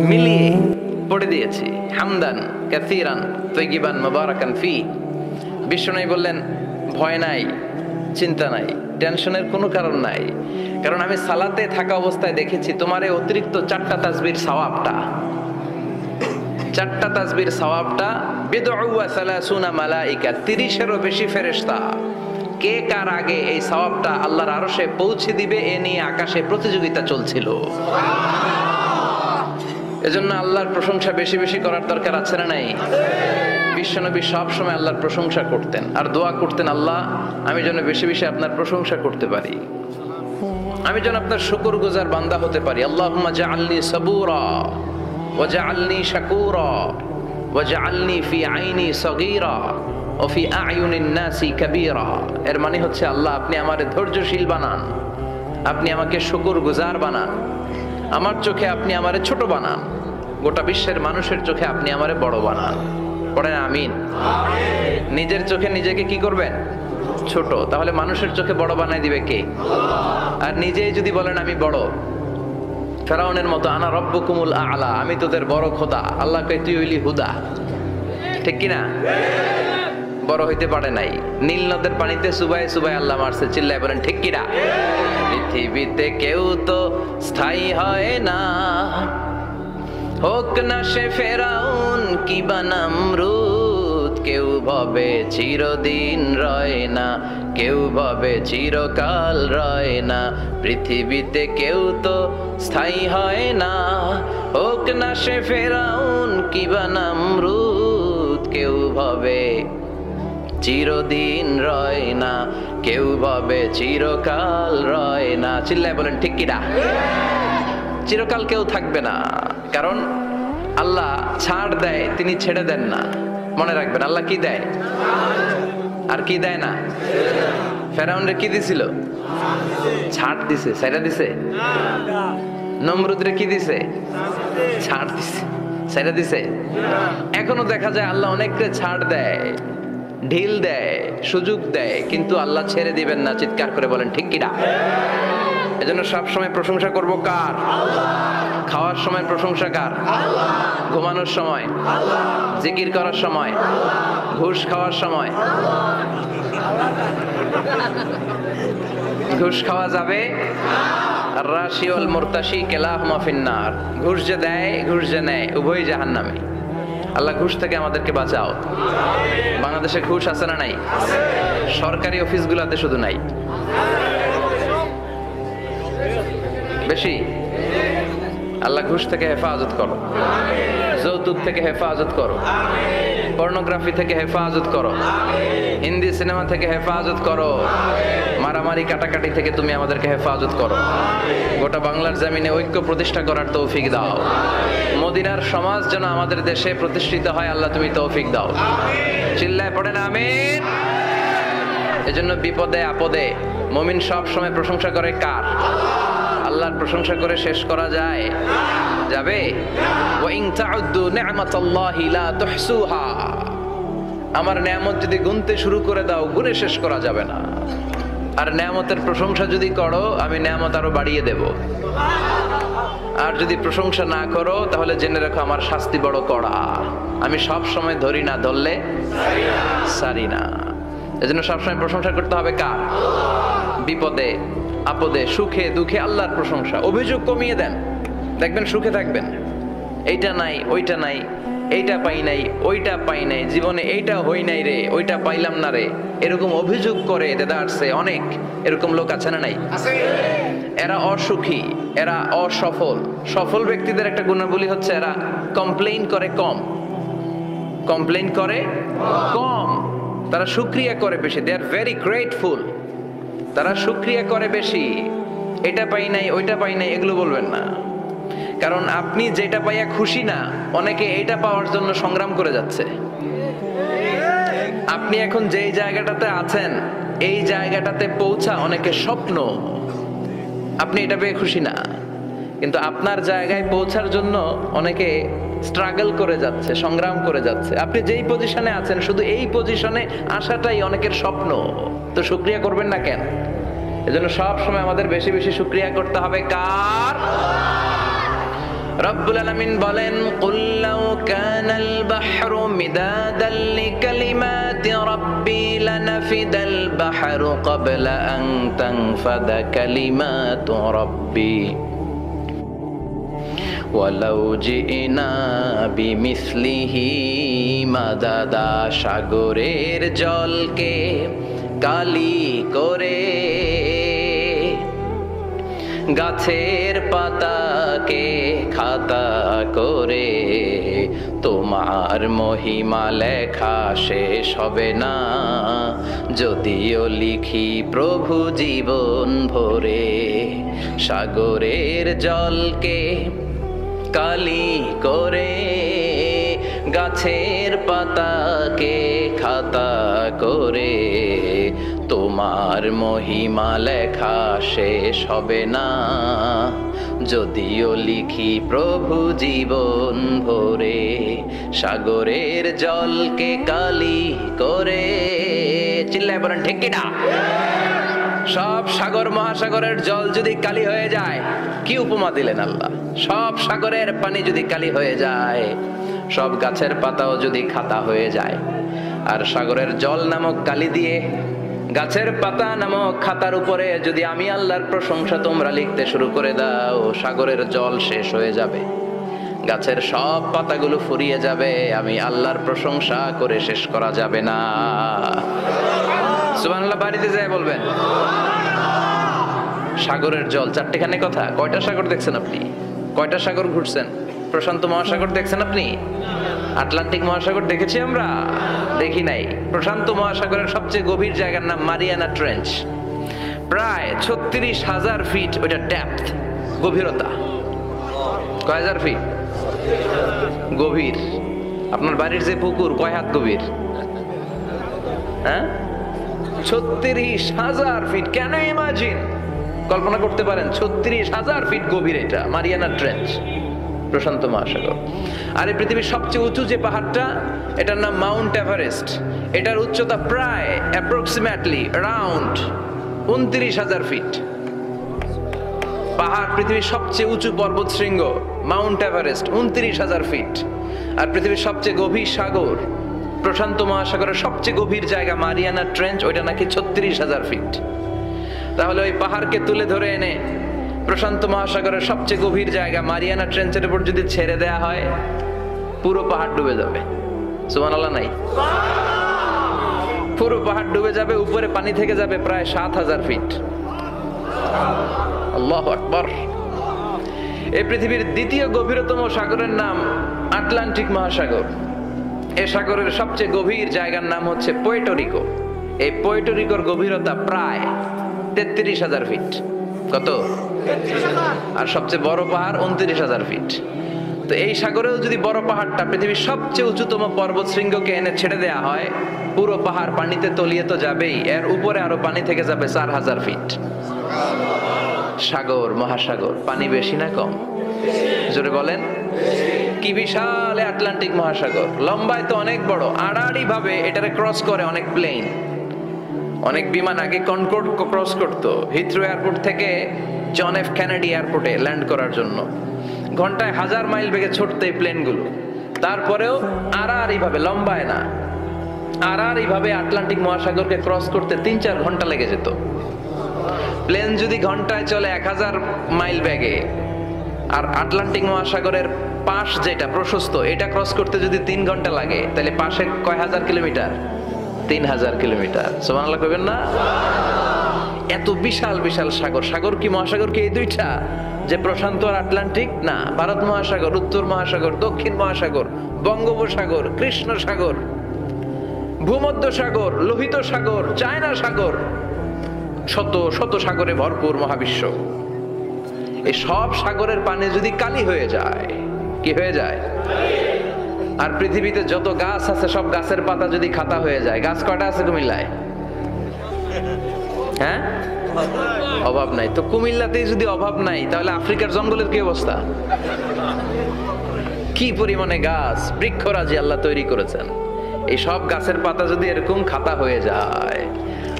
মিলিয়ে পড়ে দিয়েছি। হামদান কাসীরান তাইয়িবান মুবারাকান ফি। বিষ্ণু বললেন, ভয় নাই, চিন্তা নাই, টেনশনের কোনো কারণ নাই, কারণ আমি সালাতে থাকা অবস্থায় দেখেছি তোমার এই অতিরিক্ত 4টা তাসবির সওয়াবটা, 4টা তাসবির সওয়াবটা বিদউ ওয়া 30 মালাইকা, 30-এরও বেশি ফেরেশতা কে কার আগে এই সওয়াবটা আল্লাহর আরশে পৌঁছে দিবে এ নিয়ে আকাশে প্রতিযোগিতা চলছিল। এজন্য আল্লাহর প্রশংসা বেশি বেশি করার দরকার আছে না নাই? বিশ্বনবী সব সময় আল্লাহর প্রশংসা করতেন আর দোয়া করতেন, আল্লাহ আমি যেন বেশি বেশি আপনার প্রশংসা করতে পারি, আমি যেন আপনার শুকরগুজার বান্দা হতে পারি। আল্লাহুম্মা জাআলনি সাবুরা ওয়া জাআলনি শাকুরা ওয়া জাআলনি ফি আইনি সগীরা ওয়া ফি আ'য়ুনিন নাসি কাবীরা। এর মানে হচ্ছে, আল্লাহ আপনি আমারে ধৈর্যশীল বানান, আপনি আমাকে শুকরগুজার বানান, আমার চোখে আপনি আমারে ছোট বানান, গোটা বিশ্বের মানুষের চোখে আপনি আমারে বড় বানান। পড়েন আমিন। নিজের চোখে নিজেকে কি করবেন? ছোট। তাহলে মানুষের চোখে বড় বানাই দিবে কে? আর নিজেই যদি বলেন আমি বড়, ফেরাউনের মতো, আনা রব্বুকুমুল আ'লা, আমি তোদের বড় খোদা, আল্লাহ কয় তুই হইলি হুদা, ঠিক কিনা? বড় হইতে পারে নাই। নীল নদের পানিতে সুবাই সুবাই আল্লাহ মারছে, চিল্লায় বলেন ঠিক কিনা? পৃথিবীতে কেউ তো স্থায়ী হয় না, হোক না সে ফেরাউন কি বা নমরুদ, কেউ ভাবে চিরদিন রয় না, কেউ ভাবে চিরকাল রয় না। পৃথিবীতে কেউ তো স্থায়ী হয় না, হোক না সে ফেরাউন কি বা নমরুদ, কেউ ভাবে চিরদিন রয় না, কেউ ভাবে চিরকাল রয় না। চিল্লায় বলেন ঠিক কিনা? চিরকাল কেউ থাকবে না, কারণ আল্লাহ ছাড় দেয়, তিনি ছেড়ে দেন না। মনে রাখবেন, আল্লাহ কি দেয় আর কি দেয় না। ফেরাউনরে কি দিছিল? ছাড় দিছে, ছাইড়া দিছে। নমরুদরে কি দিছে? ছাড় দিছে, ছাইড়া দিছে। এখনো দেখা যায় আল্লাহ অনেককে ছাড় দেয়, ঢিল দেয়, সুযোগ দেয়, কিন্তু আল্লাহ ছেড়ে দিবেন না। চিৎকার করে বলেন ঠিক কিনা? এজন্য সব সময় প্রশংসা করব কার? খাওয়ার সময় প্রশংসা কার? ঘুমানোর সময়, জিকির করার সময়, ঘুষ খাওয়ার সময়। ঘুষ খাওয়া যাবে? আর রাশি ওয়াল মুরতাশি কিলাহুমা ফিন্নার। ঘুষ যে দেয়, ঘুষ যে নেয়, উভয়ই জাহান্নামী। আল্লাহ ঘুষ থেকে আমাদেরকে বাঁচাও। বাংলাদেশে ঘুষ আছে না নাই? সরকারি অফিসগুলোতে শুধু নাই, বেশি। আল্লাহ ঘুষ থেকে হেফাজত করো, যৌতুক থেকে হেফাজত করো, পর্নোগ্রাফি থেকে হেফাজত করো, হিন্দি সিনেমা থেকে হেফাজত করো, মারামারি কাটাকাটি থেকে তুমি আমাদেরকে হেফাজত করো। গোটা বাংলার জমিনে ঐক্য প্রতিষ্ঠা করার তৌফিক দাও। মদিনার সমাজ যেন আমাদের দেশে প্রতিষ্ঠিত হয়, আল্লাহ তুমি তৌফিক দাও। চিল্লায় পড়েন আমিন। এজন্য বিপদে আপদে মুমিন সব সময় প্রশংসা করে কার? আল্লাহর প্রশংসা করে শেষ করা যায়? যাবে? ওয়া ইন তাউদ্দু নি'মাতাল্লাহি লা তুহসুহা। আমার নেয়ামত যদি গুনতে শুরু করে দাও, গুনে শেষ করা যাবে না। আর নেয়ামতের প্রশংসা যদি করো, আমি নেয়ামত আরো বাড়িয়ে দেব। আর যদি প্রশংসা না করো, তাহলে জেনে রাখো আমার শাস্তি বড় কড়া। আমি সব সময় ধরি না, ধরলে সারি না। এজন্য সবসময় প্রশংসা করতে হবে কার? বিপদে আপদে, সুখে দুঃখে আল্লাহর প্রশংসা। অভিযোগ কমিয়ে দেন, দেখবেন সুখে থাকবেন। এইটা নাই, ওইটা নাই, এইটা পাই নাই, ওইটা পাই নাই, জীবনে এইটা হই নাই রে, ওইটা পাইলাম না রে, এরকম অভিযোগ করে দেদারছে অনেক। এরকম লোক আছে না নাই? এরা অসুখী, এরা অসফল। সফল ব্যক্তিদের একটা গুণাবলী হচ্ছে এরা কমপ্লেইন করে কম, কমপ্লেইন করে কম, তারা শুকরিয়া করে বেশি। দে আর ভেরি গ্রেটফুল। তারা শুকরিয়া করে বেশি। এটা পাই নাই, ওইটা পাই নাই, এগুলো বলবেন না। কারণ আপনি যেটা পাইয়া খুশি না, অনেকে এইটা পাওয়ার জন্য সংগ্রাম করে যাচ্ছে। আপনি এখন যেই জায়গাটাতে আছেন, এই জায়গাটাতে পৌঁছা অনেকে স্বপ্ন। আপনি এটা পেয়ে খুশি না, কিন্তু আপনার জায়গায় পৌঁছার জন্য অনেকে স্ট্রাগল করে যাচ্ছে, সংগ্রাম করে যাচ্ছে। আপনি যেই পজিশনে আছেন, শুধু এই পজিশনে আসাটাই অনেকের স্বপ্ন। তো শুকরিয়া করবেন না কেন? এজন্য সব সময় আমাদের বেশি বেশি শুকরিয়া করতে হবে কার? রব্বুল আলামিন বলেন, কুল লাউ কানাল বাহরু মিদাদাল লিকালিমাতি রাব্বি লানাফিদাল বাহরু ক্বাবলা আন তানফাদা কালিমাতু রাব্বি ওয়ালাউ জিনা বিমিসলিহি মাদাদা। সাগরের জলকে কালি করে, গাছের পাতাকে খাতা করে, তোমার মহিমা লেখা শেষ হবে না, যদিও লিখি প্রভু জীবন ভরে। সাগরের জলকে কালি করে, গাছের পাতাকে খাতা করে, তোমার মহিমা লেখা শেষ হবে না, যদিও লিখি প্রভু জীবন ভরে। সাগরের জলকে কালি করে, চিল্লায় বলেন ঠিক কিনা? সব সাগর মহাসাগরের জল যদি কালি হয়ে যায়, কি উপমা দিলেন আল্লাহ। সব সাগরের পানি যদি কালি হয়ে যায়, সব গাছের পাতাও যদি খাতা হয়ে যায়, আর সাগরের জল নামক কালি দিয়ে গাছের পাতা নামক খাতার উপরে যদি আমি আল্লাহর প্রশংসা তোমরা লিখতে শুরু করে দাও, সাগরের জল শেষ হয়ে যাবে, গাছের সব পাতাগুলো ফুরিয়ে যাবে, আমি আল্লাহর প্রশংসা করে শেষ করা যাবে না। সুবহানাল্লাহ বাড়িতে যায় বলবেন। সাগরের জল, চারটেখানে কথা। কয়টা সাগর দেখছেন আপনি? কয়টা সাগর ঘুরছেন? প্রশান্ত মহাসাগর দেখছেন আপনি? আটলান্টিক মহাসাগর দেখেছি আমরা? দেখি নাই। প্রশান্ত মহাসাগরের সবচেয়ে গভীর জায়গার নাম মারিয়ানা ট্রেঞ্চ। প্রায় 36,000 ফিট ওইটা ডেপথ, গভীরতা। কয় হাজার ফিট গভীর? আপনার বাড়ির যে পুকুর কয় হাত গভীর? হ্যাঁ, 36,000 ফিট। কেন ইমাজিন, কল্পনা করতে পারেন 36,000 ফিট গভীর এটা মারিয়ানা ট্রেঞ্চ, প্রশান্ত মহাসাগর। আর এই পৃথিবীর সবচেয়ে উঁচু যে পাহাড়টা, এটার নাম মাউন্ট এভারেস্ট। এটার উচ্চতা প্রায় অ্যাপ্রক্সিমেটলি অ্যারাউন্ড 29,000 ফিট। পাহাড়, পৃথিবীর সবচেয়ে উঁচু পর্বত শৃঙ্গ মাউন্ট এভারেস্ট 29,000 ফিট। আর পৃথিবীর সবচেয়ে গভীর সাগর, প্রশান্ত মহাসাগরের সবচেয়ে গভীর জায়গা মারিয়ানা ট্রেঞ্চ, ওইটা নাকি 36,000 ফিট। তাহলে ওই পাহাড়কে তুলে ধরে এনে প্রশান্ত মহাসাগরের সবচেয়ে গভীর জায়গা মারিয়ানা ট্রেঞ্চের উপর যদি ছেড়ে দেয়া হয়, পুরো পাহাড় ডুবে যাবে। সুবহানাল্লাহ নাই? পুরো পাহাড় ডুবে যাবে, উপরে পানি থেকে যাবে প্রায় 7,000 ফিট। আল্লাহু আকবার। এই পৃথিবীর দ্বিতীয় গভীরতম সাগরের নাম আটলান্টিক মহাসাগর। এই সাগরের সবচেয়ে গভীর জায়গার নাম হচ্ছে পুয়ের্টো। এই পুয়ের্টোর গভীরতা প্রায় 33,000 ফিট। কত? আর সবচেয়ে বড় পাহাড় 29,000 ফিট। তো এই সাগরেও যদি বড় পাহাড়টা, পৃথিবীর সবচেয়ে উঁচুতম পর্বত শৃঙ্গকে এনে ছেড়ে দেয়া হয়, পুরো পাহাড় পানিতে তলিয়ে তো যাবেই, এর উপরে আরো পানি থেকে যাবে 4,000 ফিট। সাগর, মহাসাগর, পানি বেশি না কম? জোরে বলেন। কি বিশাল আটলান্টিক মহাসাগর! লম্বায় তো অনেক বড়, আড়াআড়ি ভাবে এটারে ক্রস করে অনেক প্লেন, অনেক বিমান। আগে কনকর্ড ক্রস করতো হিথ্রো এয়ারপোর্ট থেকে জন এফ কেনেডি এয়ারপোর্টে ল্যান্ড করার জন্য। ঘন্টায় 1000 মাইল বেগে ছুটতো এই প্লেনগুলো। তারপরেও আড়াআড়ি ভাবে, লম্বায় না, আড়াআড়ি ভাবে আটলান্টিক মহাসাগরকে ক্রস করতে 3-4 ঘন্টা লেগে যেত। প্লেন যদি ঘন্টায় চলে 1000 মাইল বেগে, আর আটলান্টিক মহাসাগরের পাশ যেটা প্রশস্ত, এটা ক্রস করতে যদি 3 ঘন্টা লাগে, তাহলে পাশে কয় হাজার কিলোমিটার? 3000 কিলোমিটার। সুবহানাল্লাহ কইবেন না? এত বিশাল বিশাল সাগর। সাগর কি, মহাসাগর কি এই দুইটা, যে প্রশান্ত আর আটলান্টিক? না, ভারত মহাসাগর, উত্তর মহাসাগর, দক্ষিণ মহাসাগর, বঙ্গোপসাগর, কৃষ্ণ সাগর, ভূমধ্য সাগর, লোহিত সাগর, চায়না সাগর, শত শত সাগরে ভরপুর মহাবিশ্ব। এই সব সাগরের পানি যদি কালি হয়ে যায়, কি হয়ে যায়? আর পৃথিবীতে যত গাছ আছে, সব গাছের পাতা যদি খাতা হয়ে যায়, গাছ কয়টা আছে কুমিল্লায়? হ্যাঁ, অভাব নাই। তো কুমিল্লাতেই যদি অভাব নাই, তাহলে আফ্রিকার জঙ্গলের কি অবস্থা? কি পরিমাণে গাছ, বৃক্ষরাজি আল্লাহ তৈরি করেছেন। এই সব গাছের পাতা যদি এরকম খাতা হয়ে যায়,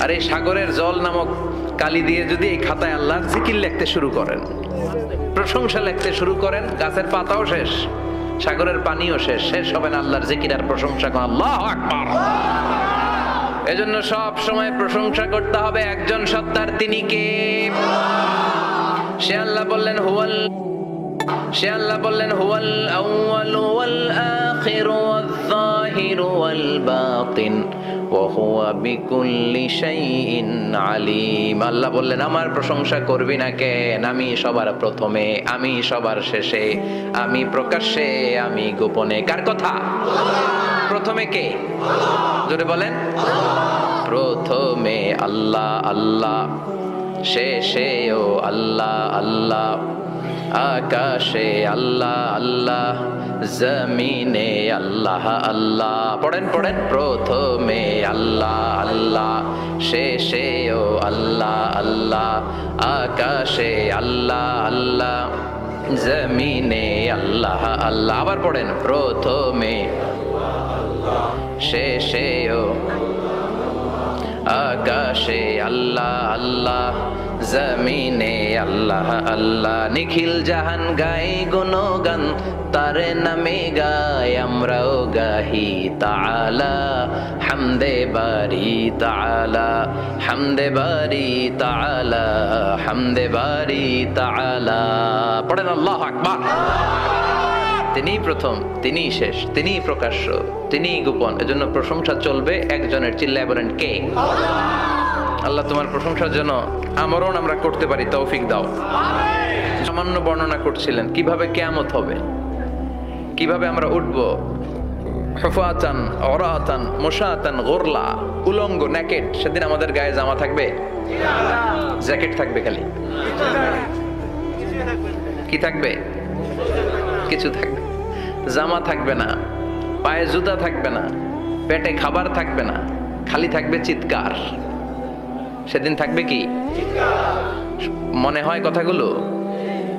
আর এই সাগরের জল নামক কালি দিয়ে যদি এই খাতায় আল্লাহর জিকির লিখতে শুরু করেন, প্রশংসা লিখতে শুরু করেন, গাছের পাতাও শেষ, সাগরের পানিও শেষ, শেষ হবে না আল্লাহর জিকির আর প্রশংসা করেন। আল্লাহু আকবার। এজন্য সব সময় প্রশংসা করতে হবে একজন সত্তার, তিনি কে? সে আল্লাহ বললেন হুয়াল আউয়ালু ওয়াল আখিরু ওয়াল যাহিরু ওয়াল বাতিন ওয়া হুয়া বিকুল্লি শাইইন আলিম। আল্লাহ বললেন আমার প্রশংসা করবি না কেন? আমি সবার প্রথমে, আমি সবার শেষে, আমি প্রকাশ্যে, আমি গোপনে। কার কথা? প্রথমে কে? জোরে বলেন। প্রথমে আল্লাহ আল্লাহ, শেষেও আল্লাহ আল্লাহ, আকাশে আল্লাহ আল্লাহ, জমিনে আল্লাহ আল্লাহ। পড়েন প্রথমে আল্লাহ আল্লাহ, শেষেও আল্লাহ আল্লাহ, আকাশে আল্লাহ আল্লাহ, জমিনে আল্লাহ আল্লাহ। আবার পড়েন প্রথমে, শেষেও, আকাশে আল্লাহ আল্লাহ, জমিনে আল্লাহ আল্লাহ। নিখিল জাহান গাই গুণগান, তারে নামে গাই আমরাও গাহি তাআলা, হামদে বারি তাআলা, হামদে বারি তাআলা, হামদে বারি তাআলা। পড়েন আল্লাহু আকবার। তিনি প্রথম, তিনি শেষ, তিনি প্রকাশ্য, তিনি গোপন। এজন্য প্রশংসা চলবে একজনের। চিল্লায় বলেন কে? আল্লাহ তোমার প্রশংসার জন্য আমরণ আমরা করতে পারি, তৌফিক দাও। সামান্য বর্ণনা করছিলেন কিভাবে কিয়ামত হবে, কিভাবে আমরা উঠব। হুফাতান ওরাতান মুশাতান গুরলা, উলঙ্গ, নেকেড। সেদিন আমাদের গায়ে জামা থাকবে? জ্যাকেট থাকবে খালি। কি থাকবে? কিছু থাকবে। জামা থাকবে না, পায়ে জুতা থাকবে না, পেটে খাবার থাকবে না, খালি থাকবে চিৎকার। সেদিন থাকবে কি? মনে হয় কথাগুলো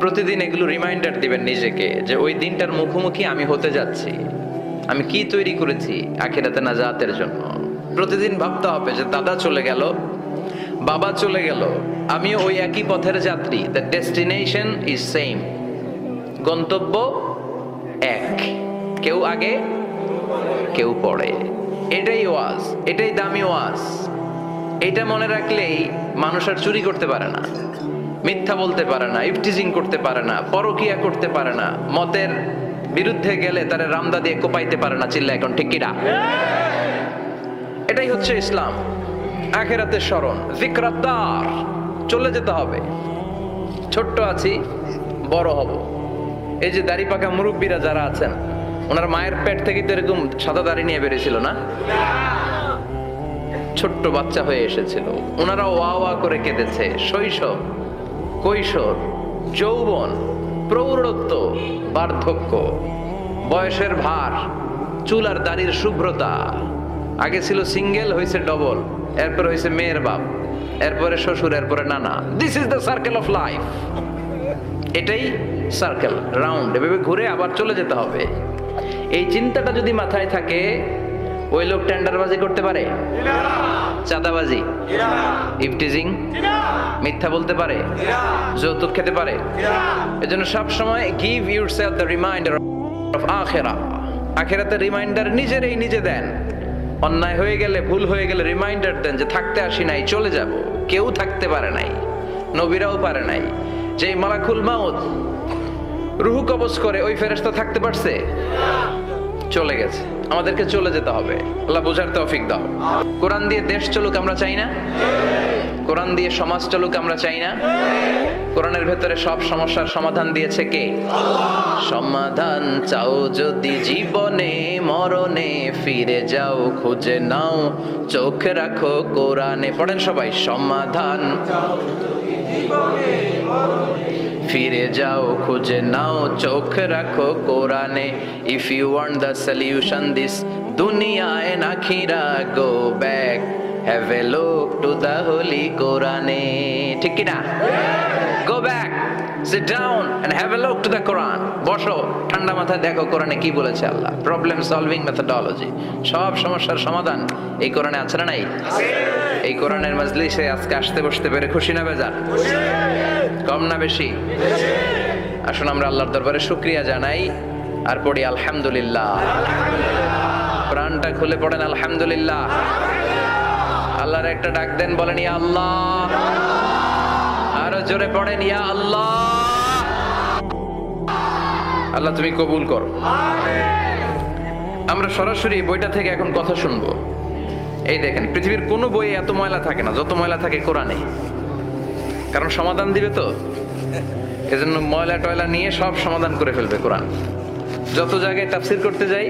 প্রতিদিন এগুলো রিমাইন্ডার দিবেন নিজেকে যে ওই দিনটার মুখোমুখি আমি হতে যাচ্ছি, আমি কি তৈরি করেছি আখিরাতে নাজাতের জন্য। প্রতিদিন ভাবতে হবে যে দাদা চলে গেল, বাবা চলে গেল, আমিও ওই একই পথের যাত্রী। দ্য ডেস্টিনেশন ইজ সেম, গন্তব্য এক, কেউ আগে কেউ পরে। এটাই ওয়াজ, এটাই দামি ওয়াজ। এটা মনে রাখলেই মানুষ আর চুরি করতে পারে না, মিথ্যা বলতে পারে না, ইফটিজিং করতে পারে না, পরকিয়া করতে পারে না, মতের বিরুদ্ধে গেলে তারে রামদা দিয়ে কোপাইতে পারে না। চিল্লা এখন ঠিক কিনা? এটাই হচ্ছে ইসলাম। আখিরাতের স্মরণ, যিকরাদ্দার। চলে যেতে হবে। ছোট্ট আছি, বড় হব। এই যে দাড়ি পাকা মুরব্বীরা যারা আছেন, ওনার মায়ের পেট থেকে তো এরকম সাদা দাড়ি নিয়ে বেরিয়েছিল না? ছোট্ট বাচ্চা হয়ে এসেছিল, ওনারা ওয়া ওয়া করে কেঁদেছে। শৈশব, কৈশোর, যৌবন, প্রৌঢ়ত্ব, বার্ধক্য, বয়সের ভার, চুল আর দাড়ির শুভ্রতা। আগে ছিল সিঙ্গেল, হয়েছে ডবল, এরপর হয়েছে মেয়ের বাপ, এরপরে শ্বশুর, এরপরে নানা। This is the circle of life. এটাই সার্কেল, রাউন্ড। এভাবে ঘুরে আবার চলে যেতে হবে। এই চিন্তাটা যদি মাথায় থাকে, ওই লোক টেন্ডারবাজি করতে পারে? চাঁদাবাজি, ইফটিজিং, মিথ্যা বলতে পারে? যৌতুক খেতে পারে? এজন্য সব সময় give yourself the reminder of আখিরা। আখিরাতের রিমাইন্ডার নিজেরই নিজে দেন। অন্যায় হয়ে গেলে, ভুল হয়ে গেলে রিমাইন্ডার দেন যে থাকতে আসি নাই, চলে যাব। কেউ থাকতে পারে নাই, নবীরাও পারে নাই। যে মালাকুল মাউত রুহ কবজ করে, ওই ফেরেশতা থাকতে পারছে? চলে গেছে। আমাদেরকে চলে যেতে হবে। আল্লাহ বুঝার তৌফিক দাও। কোরআন দিয়ে দেশ চলুক আমরা চাই না? কোরআন দিয়ে সমাজ চলুক আমরা চাই না? কোরআনের ভেতরে সব সমস্যার সমাধান দিয়েছে কে? সমাধান চাও যদি জীবনে মরণে, ফিরে যাও খুঁজে নাও, চোখ রাখো কোরআনে। পড়েন সবাই, সমাধান ফিরে যাও খুঁজে নাও, চোখ রাখো কোরআনে। If you want the solution this দুনিয়া এন্ড আখিরা, go back, have a look to the holy কোরআনে। ঠিক কি না? Go back, sit down and have a look to the Quran. বসো, ঠান্ডা মাথায় দেখো কোরআনে কি বলেছে আল্লাহ। প্রবলেম সলভিং মেথডোলজি, সব সমস্যার সমাধান এই কোরআনে আছে না নাই? এই কোরআনের মজলিসে আজকে আসতে বসতে পেরে খুশি না বেজার? কম না বেশি? আসুন আমরা আল্লাহর দরবারে শুকরিয়া জানাই আর পড়ি আলহামদুলিল্লাহ। প্রাণটা খুলে পড়েন আলহামদুলিল্লাহ। আল্লাহর একটা ডাক দেন, বলেন ইয়া আল্লাহ। আরো জোরে পড়েন ইয়া আল্লাহ। আল্লাহ তুমি কবুল করো। আমরা সরাসরি বইটা থেকে এখন কথা শুনবো। এই দেখেন, পৃথিবীর কোনো বইয়ে এত ময়লা থাকে না যত ময়লা থাকে কোরআনে। কারণ সমাধান দিবে তো, এজন্য ময়লা টয়লা নিয়ে সব সমাধান করে ফেলবে কোরআন। যত জায়গায় তাফসির করতে যাই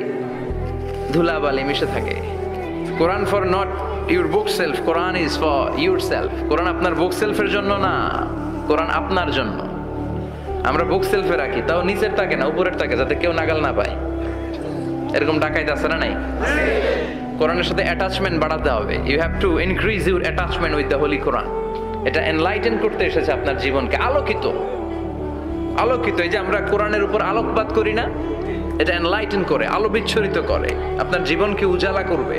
ধুলাবালি মিশে থাকে। Quran for not your bookshelf, Quran is for yourself. Quran আপনার বুক সেলফের জন্য না, কোরআন আপনার জন্য। আমরা বুক সেলফে রাখি, তাও নিচের তাকে না উপরের তাকে, যাতে কেউ নাগাল না পায়। এরকম ডাকাইতে আছে না নাই? কোরআনের সাথে অ্যাটাচমেন্ট বাড়াতে হবে। You have to increase your attachment with the holy Quran. এটা এনলাইটেন করতে এসেছে আপনার জীবনকে, আলোকিত। এই যে আমরা কোরআনের উপর আলোকপাত করি না, এটা এনলাইটেন করে, আলো বিচ্ছুরিত করে, আপনার জীবনকে উজালা করবে।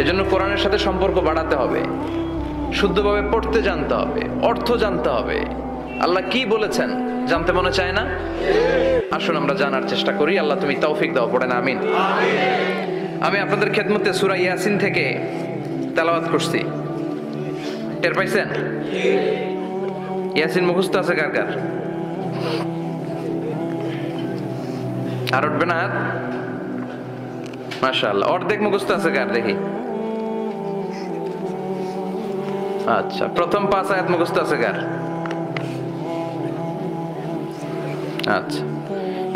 এজন্য কোরআনের সাথে সম্পর্ক বাড়াতে হবে, শুদ্ধভাবে পড়তে জানতে হবে, অর্থ জানতে হবে। আল্লাহ কি বলেছেন জানতে মনে চায় না? আসুন আমরা জানার চেষ্টা করি। আল্লাহ তুমি তৌফিক দাও, পড়েন আমিন। আমি আপনাদের খেদমতে সূরা ইয়াসিন থেকে তেলাওয়াত করছি, টের পাইছেন? ইয়াসিন মুখস্থ আছে কার কার? আর উঠবে না হাত? মাশাআল্লাহ। অর্ধেক মুখস্থ আছে কার দেখি? আচ্ছা, প্রথম 5 আয়াত মুখস্থ আছে কার? আচ্ছা,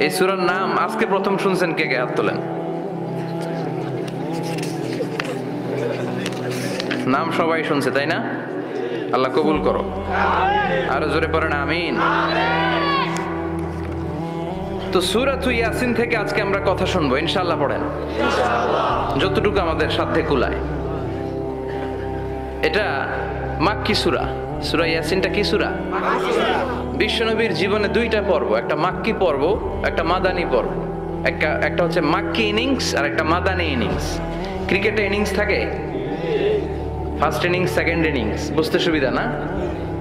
এই সূরার নাম আজকে প্রথম শুনছেন কে কে? হাত তোলেন। নাম সবাই শুনছে তাই না? আল্লাহ কবুল করো। আরো জোরে পড়েন আমিন। তো সূরাতু ইয়াসিন থেকে আজকে আমরা কথা শুনবো ইনশাআল্লাহ। পড়েন যতটুকু আমাদের সাধ্যে কুলায়। এটা মাক্কি সূরা। সূরা ইয়াসিনটা কি সূরা? বিশ্বনবীর জীবনে 2টা পর্ব, একটা মাক্কি পর্ব, একটা মাদানী পর্ব। একটা হচ্ছে মাক্কি ইনিংস আর একটা মাদানী ইনিংস। ক্রিকেটে ইনিংস থাকে, ফার্স্ট ইনিংস, সেকেন্ড ইনিংস, বুঝতে সুবিধা না?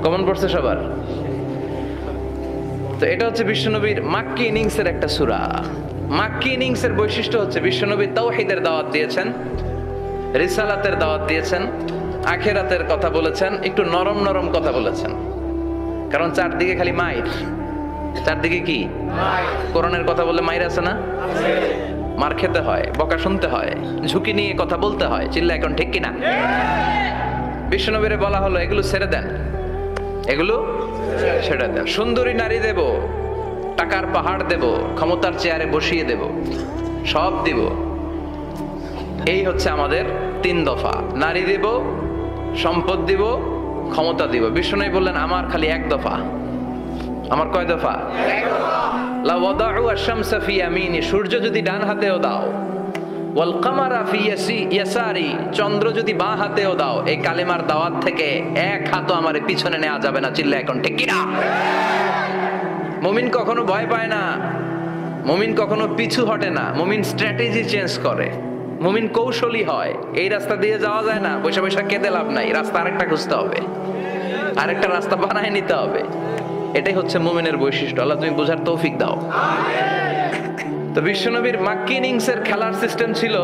কমন পড়ছে সবার? তো এটা হচ্ছে বিশ্বনবীর মাক্কি ইনিংসের একটা সূরা। মাক্কি ইনিংসের বৈশিষ্ট্য হচ্ছে বিশ্বনবী তাওহীদের দাওয়াত দিয়েছেন, রিসালাতের দাওয়াত দিয়েছেন, আখিরাতের কথা বলেছেন, একটু নরম নরম কথা বলেছেন। কারণ চারদিকে খালি মাইর। চারদিকে কি? কোরআনের কথা বললে মাইর আছে না? মার খেতে হয়, বকা শুনতে হয়, ঝুঁকি নিয়ে কথা বলতে হয়। চিল্লা এখন ঠিক কিনা? বিশ্বনবীরে বলা হলো এগুলো ছেড়ে দেন, এগুলো ছেড়ে দেন। সুন্দরী নারী দেব, টাকার পাহাড় দেব, ক্ষমতার চেয়ারে বসিয়ে দেব, সব দিব। এই হচ্ছে আমাদের 3 দফা। নারী দেব, সম্পদ দিব, ক্ষমতা দিব। বিশ্বনবী বললেন আমার খালি 1 দফা। আমার কয় দফা? 1 দফা। লা ওয়াদাউ আশ-শামসা ফি ইয়ামিনি, সূর্য যদি ডান হাতেও দাও, ওয়াল কামারা ফি ইয়াসারি, চন্দ্র যদি বাঁ হাতেও দাও, এই কালেমার দাওয়াত থেকে 1 হাতও আমারে পিছনে নেওয়া যাবে না। চিল্লা এখন ঠিক কিনা? মুমিন কখনো ভয় পায় না, মুমিন কখনো পিছু হটে না, মুমিন স্ট্র্যাটেজি চেঞ্জ করে, মুমিন কৌশলী হয়। এই রাস্তা দিয়ে যাওয়া যায় না, বৈশা বৈশা কেঁদে লাভ নাই, রাস্তা আরেকটা খুঁজতে হবে, আরেকটা রাস্তা বানায় নিতে হবে। এটাই হচ্ছে মুমিনের বৈশিষ্ট্য। আল্লাহ তুমি বোঝার তৌফিক দাও। তো বিশ্বনবীর মাক্কি ইনিংসের খেলার সিস্টেম ছিল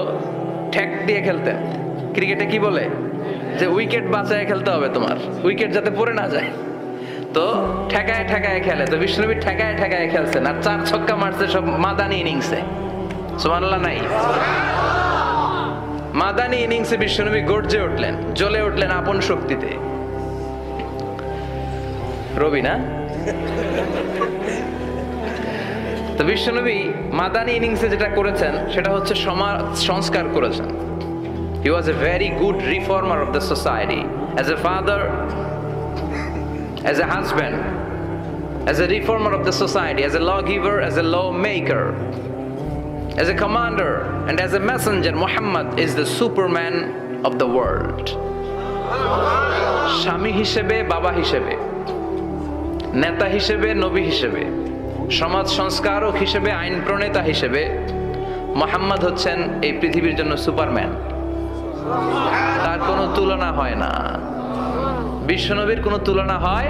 ঠ্যাক দিয়ে খেলতেন। ক্রিকেটে কি বলে যে উইকেট বাঁচায় খেলতে হবে, তোমার উইকেট যাতে পড়ে না যায়। তো ঠেকায় ঠেকায় খেলে। তো বিশ্বনবী ঠেকায় ঠেকায় খেলছেন, আর 4 ছক্কা মারছে সব মাদানী ইনিংসে। সুবহানাল্লাহ নাই? মাদানী ইনিংসে বিশ্বনবী গর্জে উঠলেন, জ্বলে উঠলেন আপন শক্তিতে। রবি না? তো বিশ্বনবী মাদানী ইনিংসে যেটা করেছেন সেটা হচ্ছে সমাজ সংস্কার করেছেন। He was a very good reformer of the society, as a father, as a husband, as a reformer of the society, as a lawgiver, as a lawmaker, as a commander, and as a messenger. Muhammad is the Superman of the world. স্বামী হিসেবে, বাবা হিসেবে, নেতা হিসেবে, নবী হিসেবে, সমাজ সংস্কারক হিসেবে, আইন প্রণেতা হিসেবে মুহাম্মদ হচ্ছেন এই পৃথিবীর জন্য সুপারম্যান। তার কোনো তুলনা হয় না, বিশ্বনবীর কোনো তুলনা হয়?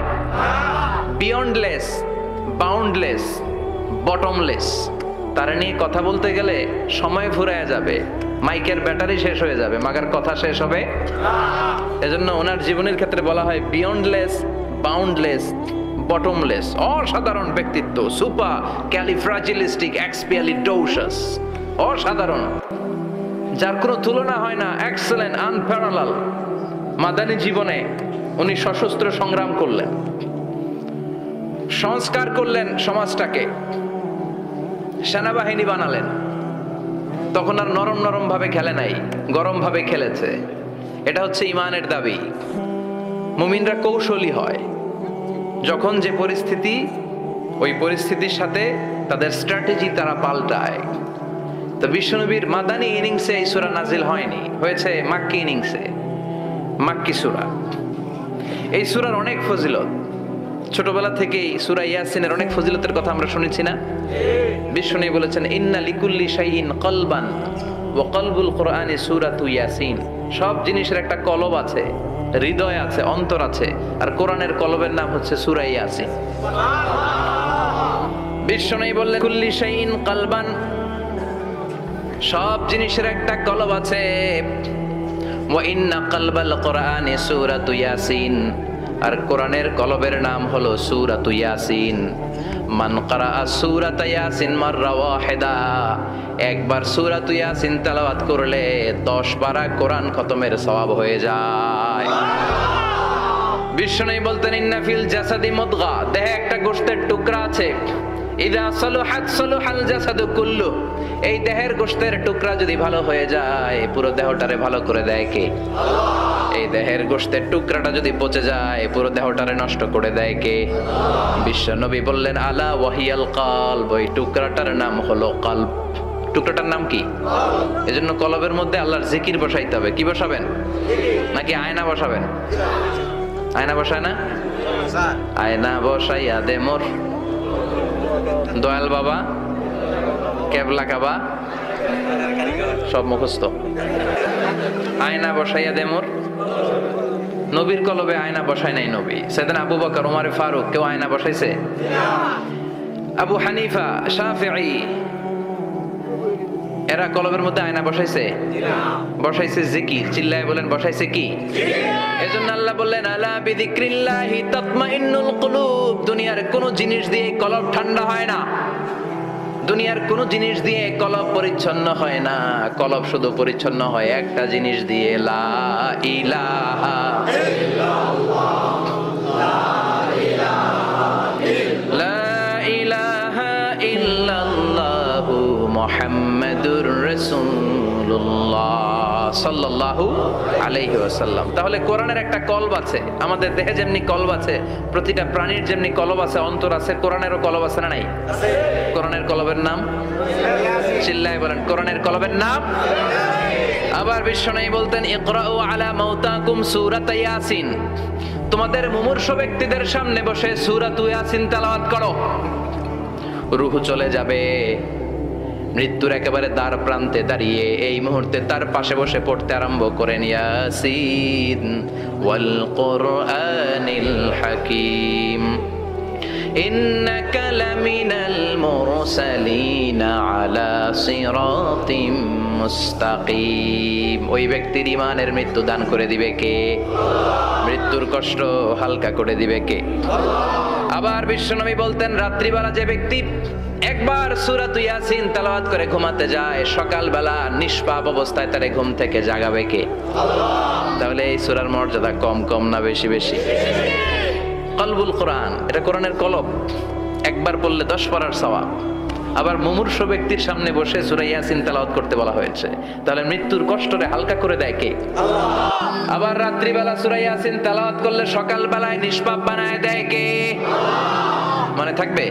Beyondless, boundless, bottomless. তার নিয়ে কথা বলতে গেলে সময় ফুরায় যাবে, মাইকের ব্যাটারি শেষ হয়ে যাবে, মাগার কথা শেষ হবে। এজন্য ওনার জীবনের ক্ষেত্রে বলা হয় বিয়ন্ডলেস, বাউন্ডলেস, বটমলেস। অসাধারণ ব্যক্তিত্ব, সুপার ক্যালিফ্রাজিলিস্টিক এক্সপিয়ালিডোসাস, অসাধারণ, যার কোনো তুলনা হয় না, এক্সেলেন্ট, আনপ্যারালাল। মাদানী জীবনে উনি সশস্ত্র সংগ্রাম করলেন, সংস্কার করলেন সমাজটাকে, সেনাবাহিনী বানালেন। তখন আর নরম নরম ভাবে খেলে নাই, গরম ভাবে খেলেছে। এটা হচ্ছে ইমানের দাবি। মুমিনরা কৌশলী হয়, যখন যে পরিস্থিতি, ওই পরিস্থিতির সাথে তাদের স্ট্র্যাটেজি তারা পাল্টায়। তো বিশ্বনবীর মাদানী ইনিংসে এই সূরা নাজিল হয়নি, হয়েছে মাক্কি ইনিংসে, মাক্কি সূরা। এই সূরার অনেক ফজিলত, ছোটবেলা থেকেই সূরা ইয়াসিনের অনেক ফজিলতের কথা আমরা শুনেছি না? বিশ্বনবী বলেছেন ইন্না লিকুল্লি শাইইন কলবান ওয়া কলবুল কুরআনি সূরাতু ইয়াসিন। সব জিনিসের একটা কলব আছে, হৃদয় আছে, অন্তর আছে, আর কোরআনের কলবের নাম হচ্ছে সূরা ইয়াসিন। বিশ্বনবী বললেন কুল্লি শাইইন কলবান, সব জিনিসের একটা কলব আছে। ওয়া ইন্না কলবাল কুরআনি সূরাতু ইয়াসিন, আর কোরআনের কলবের নাম হলো সূরাতু ইয়াসিন। মান ক্বারাআ সূরাতা ইয়াসিন মাররা ওয়াহিদা, একবার সূরাতু ইয়াসিন তেলাওয়াত করলে 10 পারা কোরআন খতমের সওয়াব হয়ে যায়। বিশ্বনবী বলতেন ইন্না ফিল জাসাদি মুদগা, দেহে একটা গোশতের টুকরা আছে, ইযা সালুহাত সালুহাল জাসাদু কুল্লু, এই দেহের গোশতের টুকরা যদি ভালো হয়ে যায় পুরো দেহটারে ভালো করে দেয় কে? এই দেহের গোশতের টুকরাটা যদি পচে যায় পুরো দেহটারে নষ্ট করে দেয় কে? বিশ্বনবী বললেন আলা ওয়াহিয়াল কলব, ওই টুকরাটার নাম হলো কলব। টুকরাটার নাম কি? এজন্য কলবের মধ্যে আল্লাহর জিকির বসাইতে হবে। কি বসাবেন? নাকি আয়না বসাবেন? আয়না বসায় না? আয়না বসাইয়া দে মোর দয়াল বাবা, কেবলা কাবা, সব মুখস্থ। আয়না বসাইয়া দে মোর। নবীর কলবে আয়না বসায় নাই নবী। সেদিন আবু বকর, ওমর ফারুক, কেউ আয়না বসাইছে? আবু হানিফা, শাফিঈ, এরা কলবের মধ্যে আয়না বসাইছে? বসাইছে জিকির। চিল্লায় বলেন বসাইছে কি? এজন্য আল্লাহ বললেন আলা বিযিক্রিল্লাহি তাতমাইন্নুল কুলুব। দুনিয়ার কোন জিনিস দিয়ে কলব ঠান্ডা হয় না, দুনিয়ার কোন জিনিস দিয়ে কলব পরিচ্ছন্ন হয় না। কলব শুধু পরিচ্ছন্ন হয় একটা জিনিস দিয়ে, লা ইলাহা ইল্লাল্লাহ, লা ইলাহা ইল্লাল্লাহু মুহাম্মাদুর রাসূলুল্লাহ সাল্লাল্লাহু আলাইহি ওয়াসাল্লাম। তাহলে কোরআনের একটা কলব আছে। আমাদের দেহে যেমনি কলব আছে, প্রতিটা প্রাণীর যেমনি কলব আছে, অন্তর আছে, কোরআনেরও কলব আছে না নাই? কোরআনের কলবের নাম? চিল্লায় বলেন কোরআনের কলবের নাম। আবার বিশ্বনবী বলতেন ইকরাউ আলা মাউতাকুম সূরাত ইয়াসিন, তোমাদের মুমূর্ষু ব্যক্তিদের সামনে বসে সূরাত ইয়াসিন তেলাওয়াত করো। রূহ চলে যাবে, মৃত্যুর একেবারে দ্বার প্রান্তে দাঁড়িয়ে এই মুহূর্তে তার পাশে বসে পড়তে আরম্ভ করেন ইয়াসিন ওয়াল কুরআনিল হাকীম ইন্নাকা লামিনাল মুরসালিনা আলা সিরাতিম মুস্তাকিম। ওই ব্যক্তির ঈমানের মৃত্যু দান করে দিবে কে? মৃত্যুর কষ্ট হালকা করে দিবে কে? আবার বিশ্বনবী বলতেন রাত্রিবেলা যে ব্যক্তি একবার সূরা ইয়াসিন তেলাওয়াত করে ঘুমাতে যায়, সকালবেলা নিষ্পাপ অবস্থায় তারে ঘুম থেকে জাগাবে কে? তাহলে এই সূরার মর্যাদা কম কম না বেশি বেশি? কলবুল কোরআন, এটা কোরআনের কলব, একবার পড়লে 10 পারার সওয়াব। আবার মুমূর্ষু ব্যক্তির সামনে বসে সূরা ইয়াসিন তেলাওয়াত করতে বলা হয়েছে, তাহলে মৃত্যুর কষ্টরে হালকা করে দেয় কে? আল্লাহ। আবার রাত্রিবেলা সূরা ইয়াসিন তেলাওয়াত করলে সকালবেলায় নিষ্পাপ বানায় দেয় কে? আল্লাহ। মনে থাকবে?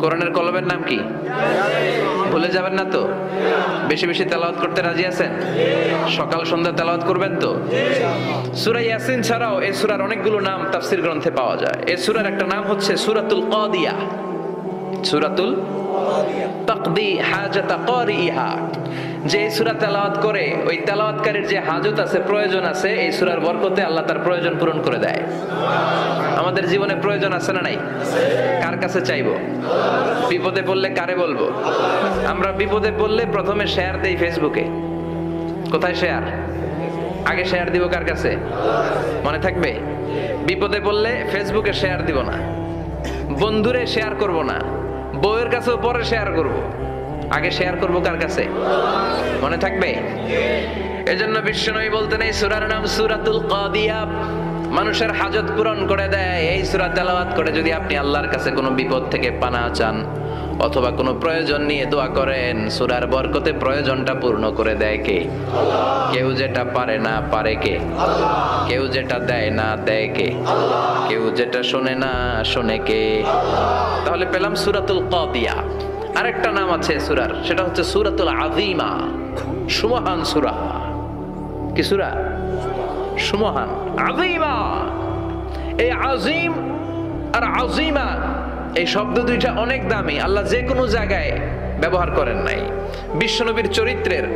কোরআনের কলবের নাম কি? ভুলে যাবেন না তো? বেশি বেশি তেলাওয়াত করতে রাজি আছেন? সকাল সন্ধ্যা তেলাওয়াত করবেন তো? সূরা ইয়াসিন ছাড়াও এই সূরার অনেকগুলো নাম তাফসীর গ্রন্থে পাওয়া যায়। এই সূরার একটা নাম হচ্ছে সূরাতুল কাদিয়া। সূরাতুল তাকদি হাজাতা কারিহা, যে এই সূরা তেলাওয়াত করে ওই তেলাওয়াতকারীর যে হাজত আছে, প্রয়োজন আছে, এই সূরার বরকতে আল্লাহ তার প্রয়োজন পূরণ করে দেয়। আমাদের জীবনে প্রয়োজন আছে না নাই? কার কাছে চাইবো? বিপদে পড়লে কারে বলবো? আমরা বিপদে পড়লে প্রথমে শেয়ার দেই ফেসবুকে। কোথায় শেয়ার? আগে শেয়ার দিব কার কাছে? মনে থাকবে? বিপদে পড়লে ফেসবুকে শেয়ার দিব না, বন্ধুরে শেয়ার করব না, বউয়ের কাছেও পরে শেয়ার করব, আগে শেয়ার করব কার কাছে? মনে থাকবে? এজন্য বিশ্বনবী বলতেন এই সূরার নাম সূরাতুল কাদিয়া, মানুষের হাজত পূরণ করে দেয়। এই সূরা তেলাওয়াত করে যদি আপনি আল্লাহর কাছে কোনো বিপদ থেকে পানা চান অথবা কোনো প্রয়োজন নিয়ে দোয়া করেন, সূরার বরকতে প্রয়োজনটা পূর্ণ করে দেয় কে? কেউ যেটা পারে না পারে কে? কেউ যেটা দেয় না দেয় কে? কেউ যেটা শোনে না শোনে কে? তাহলে পেলাম সূরাতুল কাদিয়া। আরেকটা নাম আছে সূরার, সেটা হচ্ছে সূরাতুল আযীমা, সুমহান সূরা। কি সূরা? সুমহান, আযীমা। এই আযীম আর আযীমা এই শব্দ দুইটা অনেক দামি, আল্লাহ যে কোনো জায়গায় ব্যবহার করেন নাই। বিশ্বনবীর চরিত্রের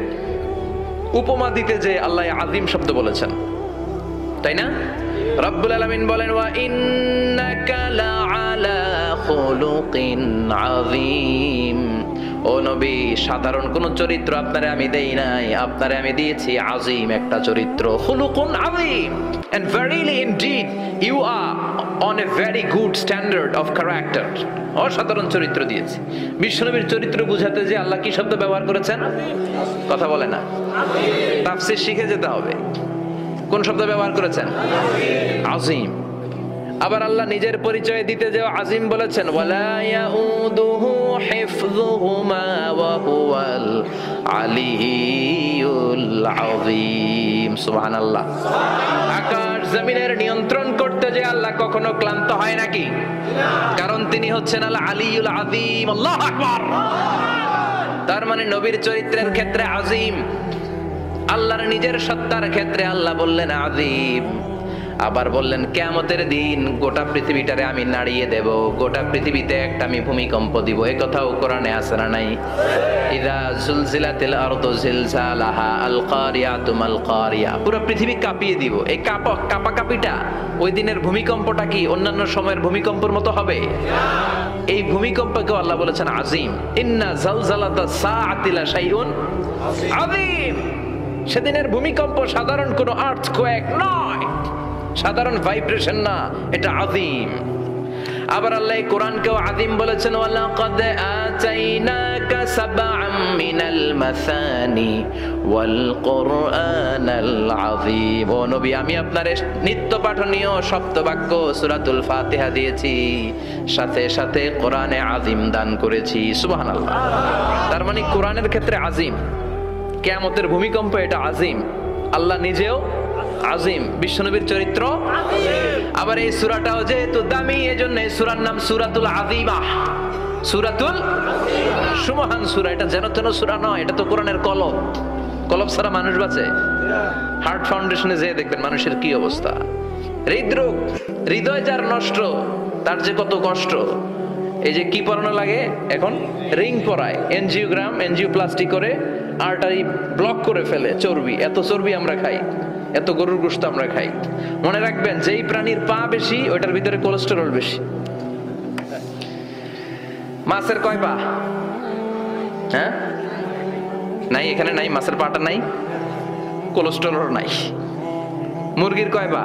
উপমা দিতে যে আল্লাহ আযীম শব্দ বলেছেন, তাই না? রব্বুল আলামিন বলেন ওয়া ইন্নাকা লাআলা খুলুকিন আযীম। ও নবী, সাধারণ কোন চরিত্র আপনারে আমি দেই নাই, আপনারে আমি দিয়েছি আযীম একটা চরিত্র, খুলুকুন আযীম। And verily indeed you are on a very good standard of character. অসাধারণ চরিত্র দিয়েছি। বিশ্বনবীর চরিত্র বুঝাতে যে আল্লাহ কি শব্দ ব্যবহার করেছেন? কথা বলে না, তাফসীর শিখে যেতে হবে। কোন শব্দ ব্যবহার করেছেন? আযীম। আবার আল্লাহ নিজের পরিচয় দিতে যে আযীম বলেছেন, ওয়ালা ইয়াউদুহু হিফযুহুমা ওয়া হুয়াল আলিয়্যুল আযীম। সুবহানাল্লাহ। আকাশ জমিনের নিয়ন্ত্রণ করতে যে আল্লাহ কখনো ক্লান্ত হয় নাকি? কারণ তিনি হচ্ছেন আল আলিয়্যুল আযীম। আল্লাহু আকবার। তার মানে নবীর চরিত্রের ক্ষেত্রে আযীম, আল্লাহর নিজের সত্তার ক্ষেত্রে আল্লাহ বললেন আযীম। আবার বললেন কিয়ামতের দিন গোটা পৃথিবীটারে আমি নাড়িয়ে দেব, গোটা পৃথিবীতে একটা আমি ভূমিকম্প দিব। এই কথাও কোরআনে আছে না নাই? ইযা যুলজিলাতিল আরদু জিলজালাহা আল কারিয়াতু মাল কারিয়া। পুরো পৃথিবী কাঁপিয়ে দিব। এই কাঁপাকাঁপিটা ওই দিনের ভূমিকম্পটা কি অন্যান্য সময়ের ভূমিকম্পের মতো হবে? এই ভূমিকম্পকে আল্লাহ বলেছেন আযীম। ইন্না জালজালাতাস সাআতি লা শাইউন আযীম। সেদিনের ভূমিকম্প সাধারণ কোনো আর্থকোয়েক নয়, সাধারণ ভাইব্রেশন না, এটা আযীম। আবার আল্লাহ কোরআনকেও আযীম বলেছেন, ওয়ালাকাদ আতাইনাকা সাবআম মিনাল মাসানি ওয়াল কুরআনাল আযীম। ও নবী, আমি আপনার নিত্য পাঠনীয় সপ্তবাক্য সূরাতুল ফাতিহা দিয়েছি, সাথে সাথে কোরআনে আযীম দান করেছি। সুবহানাল্লাহ। তার মানে কোরআনের ক্ষেত্রে আযীম, কিয়ামতের ভূমিকম্প এটা আযীম, আল্লাহ নিজেও আযীম, বিশ্বনবীর চরিত্র আবার এই সূরাটাও যেহেতু দামি, এজন্য এই সূরার নাম সূরাতুল আযীমা, সূরাতুল সুমহান সূরা। এটা যেন তেন সূরা নয়, এটা তো কোরআনের কলব। কলব ছাড়া মানুষ বাঁচে? হার্ট ফাউন্ডেশনে যেয়ে দেখবেন মানুষের কি অবস্থা। হৃদরোগ, হৃদয় যার নষ্ট তার যে কত কষ্ট। এই যে কি পরানো লাগে এখন? রিং পরায়, এনজিওগ্রাম, এনজিওপ্লাস্টি করে আর্টারি ব্লক করে ফেলে। চর্বি, এত চর্বি আমরা খাই, এত গরুর গোশত আমরা খাই। মনে রাখবেন, যেই প্রাণীর পা বেশি ওইটার ভিতরে কোলেস্টেরল বেশি। মাছের কয় পা? হ্যাঁ, নাই, এখানে নাই, মাছের পাটা নাই, কোলেস্টেরল নাই। মুরগির কয় পা?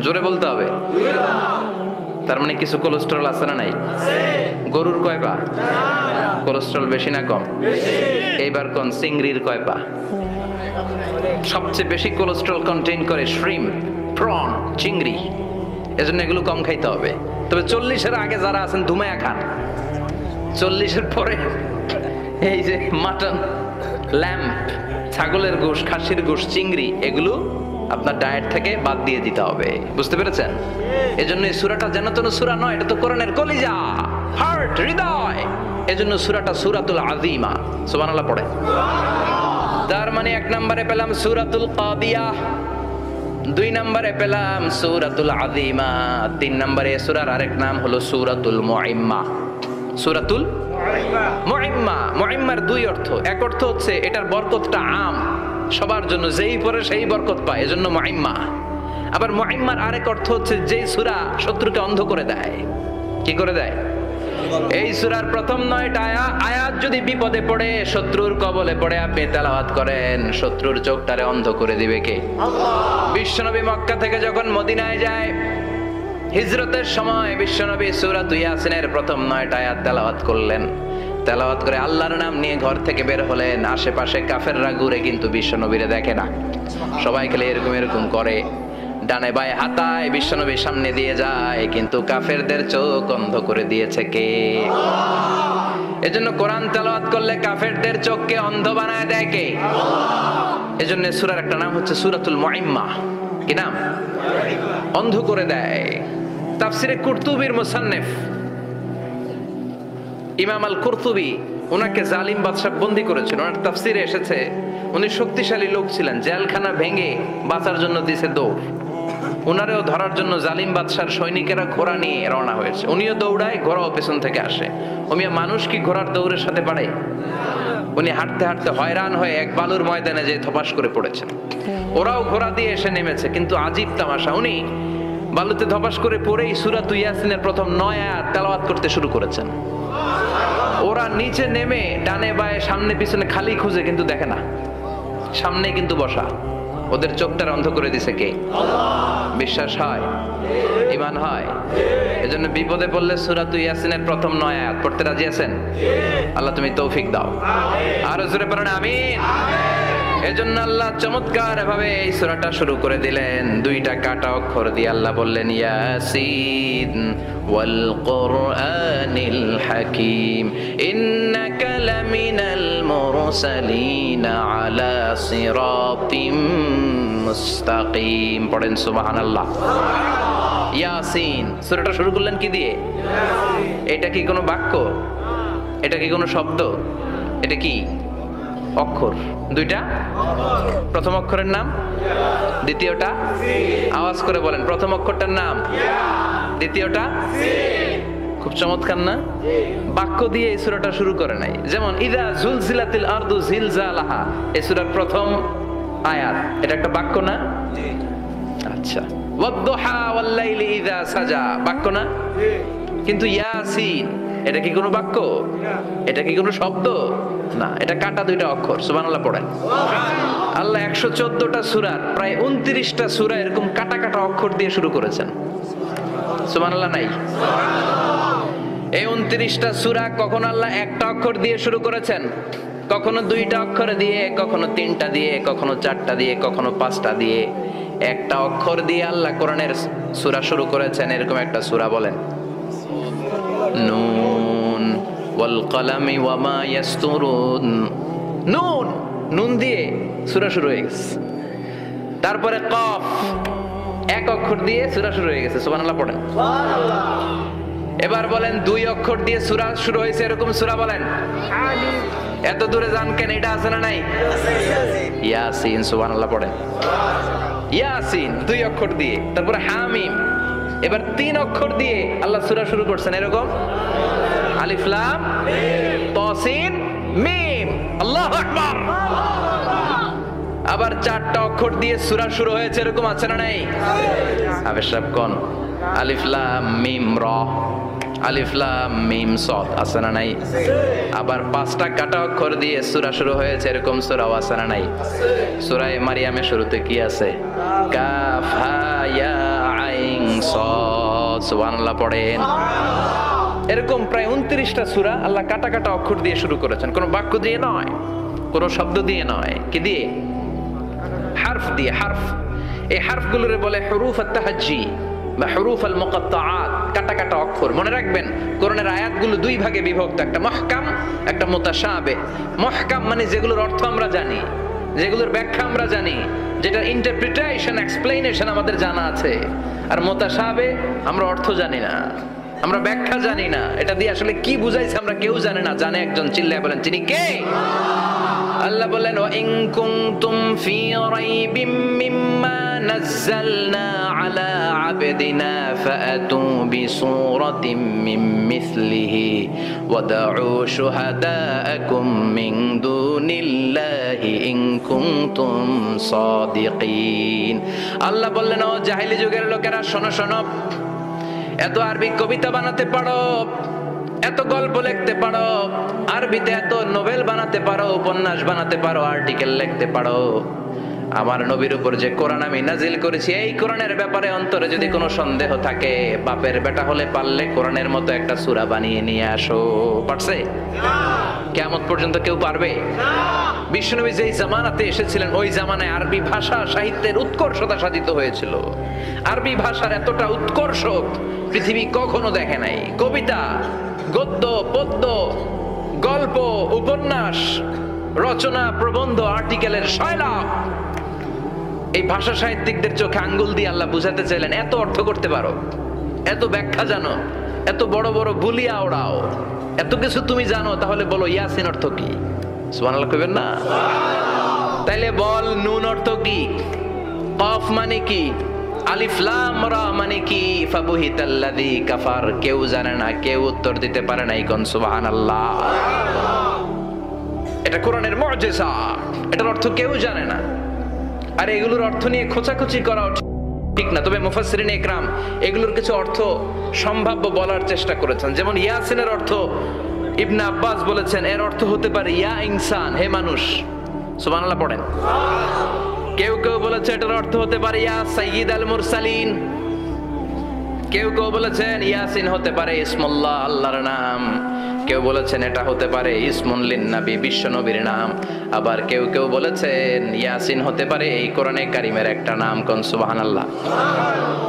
জোরে বলতে হবে। তার মানে কিছু কোলেস্টেরল আছে না নাই? গরুর কয় পা? কোলেস্টেরল বেশি না কম? এইবার কোন চিংড়ির কয় পা? সবচেয়ে বেশি কোলেস্টেরল কন্টেইন করে শ্রিম্প, প্রন, চিংড়ি। এজন্য এগুলো কম খাইতে হবে। তবে 40-এর আগে যারা আছেন ধুমায়া খান, 40-এর পরে এই যে মাটন, ল্যাম্প, ছাগলের গোশ, খাসির গোশ, চিংড়ি, এগুলো আপনার ডায়েট থেকে বাদ দিয়ে দিতে হবে। বুঝতে পেরেছেন? এজন্য এই সূরাটা যেন তেন সূরা নয়, এটা তো কোরআনের কলিজা, হার্ট, হৃদয়। এজন্য সূরাটা সূরাতুল আযীমা। সুবহানাল্লাহ পড়ে। তার মানে 1 নম্বরে পেলাম সূরাতুল কাদিয়া, 2 নম্বরে পেলাম সূরাতুল আযীমা, 3 নম্বরে সূরার আরেক নাম হলো সূরাতুল মুইম্মা। সূরাতুল মুইম্মা। মুইম্মার দুই অর্থ। এক অর্থ হচ্ছে এটার বরকতটা আম, সবার জন্য, যেই পড়ে সেই বরকত পায়, এজন্য মুইম্মা। আবার মুইম্মার আরেক অর্থ হচ্ছে যেই সূরা শত্রুকে অন্ধ করে দেয়। কি করে দেয়? এই সূরার প্রথম 9টা আয়াত যদি বিপদে পড়ে, শত্রুর কবলে পড়ে আপনি তেলাওয়াত করেন, শত্রুর চোখটারে অন্ধ করে দিবে কে? আল্লাহ। বিশ্বনবী মক্কা থেকে যখন মদিনায় যায়, হিজরতের সময় বিশ্বনবী সূরাত ইয়াসিনের প্রথম 9টা আয়াত তেলাওয়াত করলেন। তেলাওয়াত করে আল্লাহর নাম নিয়ে ঘর থেকে বের হলেন। আশেপাশে কাফেররা ঘুরে কিন্তু বিশ্বনবীরে দেখে না, সবাই খেলে এরকম এরকম করে, ডানে বায়ে হাতায়, বিশ্বনবীর সামনে দিয়ে যায়, কিন্তু কাফেরদের চোখ অন্ধ করে দিয়েছে কে? এজন্য কোরআন তেলাওয়াত করলে কাফেরদের চোখকে অন্ধ বানায় দেয় কে? এজন্য সূরার একটা নাম হচ্ছে সূরাতুল মুইম্মা। কি নাম? অন্ধ করে দেয়। তাফসিরে কুরতুবীর মুসান্নিফ ইমাম আল কুরতুবী, ওনাকে জালিম বাদশা বন্দী করেছিল। ওনার তাফসিরে এসেছে উনি শক্তিশালী লোক ছিলেন, জেলখানা ভেঙে বাঁচার জন্য দিয়েছে দৌড়। উনারেও ধরার জন্য জালিম বাদশার সৈনিকেরা ঘোড়া নিয়ে রওনা হয়েছে। উনিও দৌড়ায়, ঘোড়াও পেছন থেকে আসে। ওমিয়া মানুষ কি ঘোড়ার দৌড়ের সাথে পারে? উনি হাঁটতে হাঁটতে হয়রান হয়ে এক বালুর ময়দানে যে ধপাস করে পড়েছেন। ওরাও ঘোড়া দিয়ে এসে নেমেছে, কিন্তু আজীব তামাশা, উনি বালুতে ধপাস করে পড়েই সূরাত ইয়াসিনের প্রথম 9 আয়াত তেলাওয়াত করতে শুরু করেছেন। ওরা নিচে নেমে ডানে বায়ে সামনে পিছনে খালি খুঁজে, কিন্তু দেখে না, সামনে কিন্তু বসা। ওদের চোখটার অন্ধ করে দিছে কে? আল্লাহ। বিশ্বাস হয়? ঈমান হয়? এজন্য বিপদে পড়লে সূরাত ইয়াসিনের প্রথম 9 আয়াত পড়তে রাজি আছেন? আল্লাহ তুমি তৌফিক দাও। আর জোরে পড়েন আমিন। এজন্য আল্লাহ চমৎকার ভাবে এই সূরাটা শুরু করে দিলেন। 2টা কাটা অক্ষর দিয়ে আল্লাহ বললেন ইয়াসিন ওয়াল কুরআনিল হাকীম ইন্নাকা লামিনাল মুরসালিন আলা সিরাতিম মুস্তাকিম। পড়েন সুবহানাল্লাহ। ইয়াসিন সূরাটা শুরু করলেন কি দিয়ে? এটা কি কোনো বাক্য? এটা কি কোনো শব্দ? এটা কি অক্ষর? 2টা। প্রথম অক্ষরের নাম, দ্বিতীয়টা আওয়াজ করে বলেন, প্রথম অক্ষরটার নাম, দ্বিতীয়টা। খুব চমৎকার না? বাক্য দিয়ে এই সূরাটা শুরু করে নাই। যেমন ইযা জুলজিলাতিল আরদু জিলজালাহা, এই সূরার প্রথম আয়াত, এটা একটা বাক্য না? আচ্ছা। ওয়াদ-দুহা ওয়াল-লাইলি ইযা সাজা, বাক্য না? কিন্তু ইয়াসিন এটা কি কোনো বাক্য? এটা কি কোনো শব্দ? না, এটা কাটা 2টা অক্ষর। সুবহানাল্লাহ পড়েন। আল্লাহ 114টা সূরার প্রায় 29টা সূরা এরকম কাটা কাটা অক্ষর দিয়ে শুরু করেছেন। সুবহানাল্লাহ নাই? এই 29টা সূরা কখনো আল্লাহ একটা অক্ষর দিয়ে শুরু করেছেন, কখনো 2টা অক্ষর দিয়ে, কখনো 3টা দিয়ে, কখনো 4টা দিয়ে, কখনো 5টা দিয়ে। একটা অক্ষর দিয়ে আল্লাহ কোরআনের সূরা শুরু করেছেন। এরকম একটা সূরা বলেন, নুন ওয়াল কলামি ওয়া মা ইয়াসতুরুন। নুন, নুন দিয়ে সূরা শুরু হয়ে গেছে। তারপরে কফ, এক অক্ষর দিয়ে সূরা শুরু হয়ে গেছে। সুবহানাল্লাহ পড়েন। সুবহানাল্লাহ। এবার বলেন 2 অক্ষর দিয়ে সূরা শুরু হয়েছে এরকম সূরা বলেন। আমিন। এত দূরে যান কেন? এটা আছে না নাই? ইয়াসিন। সুবহানাল্লাহ পড়েন। ইয়াসিন 2 অক্ষর দিয়ে। তারপরে হামিম। এবার 3 অক্ষর দিয়ে আল্লাহ সূরা শুরু করছেন এরকম, আলিফ লাম মিম তা সিন মিম। আল্লাহু আকবার। আবার 4টা অক্ষর দিয়ে সূরা শুরু হয়েছে এরকম আছে না নাই? আবেশাব কোন? আলিফ লাম মিম র, আলিফ লাম মিম সাদ আছে না নাই? আবার 5টা কাটা অক্ষর দিয়ে সূরা শুরু হয়েছে এরকম সূরাও আছে না নাই? সূরা মারিয়ামের শুরুতে কি আছে? কাফ হা ইয়া আইন সাদ। সুবহানাল্লাহ পড়েন। এরকম প্রায় 29টা সূরা আল্লাহ কাটা কাটা অক্ষর দিয়ে শুরু করেছেন। কোনো বাক্য দিয়ে নয়, কোনো শব্দ দিয়ে নয়। কি দিয়ে? হারফ দিয়ে। হারফ, এই হারফগুলোরে বলে হুরুফ আত-তাহাজ্জি বা হুরুফ আল-মুকাত্তাআত, কাটা কাটা অক্ষর। মনে রাখবেন কোরআনের আয়াতগুলো 2 ভাগে বিভক্ত, একটা মুহকাম, একটা মুতাশাবিহ। মুহকাম মানে যেগুলোর অর্থ আমরা জানি, যেগুলোর ব্যাখ্যা আমরা জানি, যেটা ইন্টারপ্রিটেশন এক্সপ্লেনেশন আমাদের জানা আছে। আর মুতাশাবিহ আমরা অর্থ জানি না। আমরা ব্যাখ্যা জানি না, এটা দিয়ে আসলে কি বুঝাইছে আমরা কেউ জানে না। জানে একজন, চিল্লায় বলেন তিনি কে? আল্লাহ বলেন ওয়া ইন কুনতুম ফি রাইবিম মিম্মা নাযালনা আলা আবদিনা ফাআতু বিসূরাতিম মিন মিসলিহি ওয়াদউ শুহাদাআকুম মিন দুনিল্লাহি ইন কুনতুম সাদিকিন। আল্লাহ বললেন ও জাহেলি যুগের লোকেরা, শোনো শোনো, এত আরবি কবিতা বানাতে পারো, এত গল্প লিখতে পারো, আরবিতে এত নোবেল বানাতে পারো, উপন্যাস বানাতে পারো, আর্টিকেল লিখতে পারো, আমার নবীর উপর যে কোরআন আমি নাজিল করেছি এই কোরআনের ব্যাপারে অন্তরে যদি কোনো সন্দেহ থাকে, বাপের বেটা হলে পারলে কোরআনের মতো একটা সূরা বানিয়ে নিয়ে আসো। পারছে? কিয়ামত পর্যন্ত কেউ পারবে না। বিশ্বনবী যেই জামানাতে এসেছিলেন ওই জামানায় আরবি ভাষা সাহিত্যের উৎকর্ষতা সাধিত হয়েছিল। আরবি ভাষার এতটা উৎকর্ষ পৃথিবী কখনো দেখে নাই। কবিতা, গদ্য, পদ্য, গল্প, উপন্যাস, রচনা, প্রবন্ধ, আর্টিকেলের শৈলাপ। এই ভাষা সাহিত্যিকদের চোখে আঙ্গুল দিয়ে আল্লাহ বুঝাতে চাইলেন এত অর্থ করতে পারো, এত ব্যাখ্যা জানো, এত বড় বড় বুলিয়া ওড়াও, এত কিছু তুমি জানো, তাহলে বলো ইয়াসিন অর্থ কি? সুবহানাল্লাহ কইবেন না? তাইলে বল নুন অর্থ কি, কফ মানে কি, আলিফ লাম রা মানে কি, ফাবুহিতাল্লাযী কাফার। কেউ জানে না, কেউ উত্তর দিতে পারে না। কোন সুবহানাল্লাহ। এটা কোরআনের মুজিজা, এটার অর্থ কেউ জানে না। আর এগুলোর অর্থ নিয়ে খোঁচাখুচি করা ঠিক না। তবে মুফাসসিরিন ইকরাম এগুলোর কিছু অর্থ সম্ভাব্য বলার চেষ্টা করেছেন। যেমন ইয়াসিনের অর্থ ইবনে আব্বাস বলেছেন এর অর্থ হতে পারে ইয়া ইনসান, হে মানুষ। সুবহানাল্লাহ পড়েন। কেউ কেউ বলেছে এটার অর্থ হতে পারে ইয়া সাইয়্যিদ আল মুরসালিন। কেউ কেউ বলেছেন ইয়াসিন হতে পারে ইসমুল্লাহ, আল্লাহর নাম। কেউ বলেছেন এটা হতে পারে ইসমুন লিন নবী, বিশ্ব নবীর নাম। আবার কেউ কেউ বলেছেন ইয়াসিন হতে পারে এই কোরআনে কারিমের একটা নাম। কোন সুবহানাল্লাহ।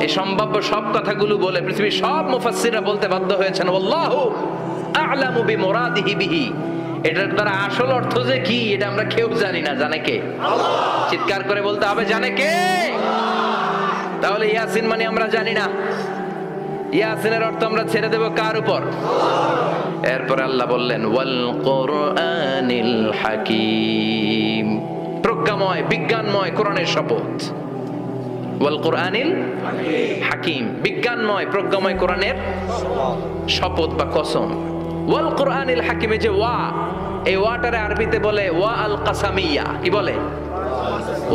এই সম্ভাব্য সব কথাগুলো বলে পৃথিবীর সব মুফাসসিররা বলতে বাধ্য হয়েছেন আল্লাহু আ'লামু বিমুরাদিহি বিহি। এটার দ্বারা আসল অর্থ যে কি এটা আমরা কেউ জানি না। জানে কে? আল্লাহ। চিৎকার করে বলতে হবে জানে কে? তাহলে ইয়াসিন মানে আমরা জানি না। ইয়াসিনের অর্থ আমরা ছেড়ে দেব কার উপর? এরপর আল্লাহ বললেন ওয়াল কুরআনিল হাকীম, প্রজ্ঞাময় বিজ্ঞানময় কোরআনের শপথ। ওয়াল কুরআনিল হাকীম, বিজ্ঞানময় প্রজ্ঞাময় কোরআনের শপথ বা কসম। ওয়াল কুরআনিল হাকীমে যে ওয়া, এই ওয়াটারে আরবিতে বলে ওয়া আল কাসামিয়া। কি বলে?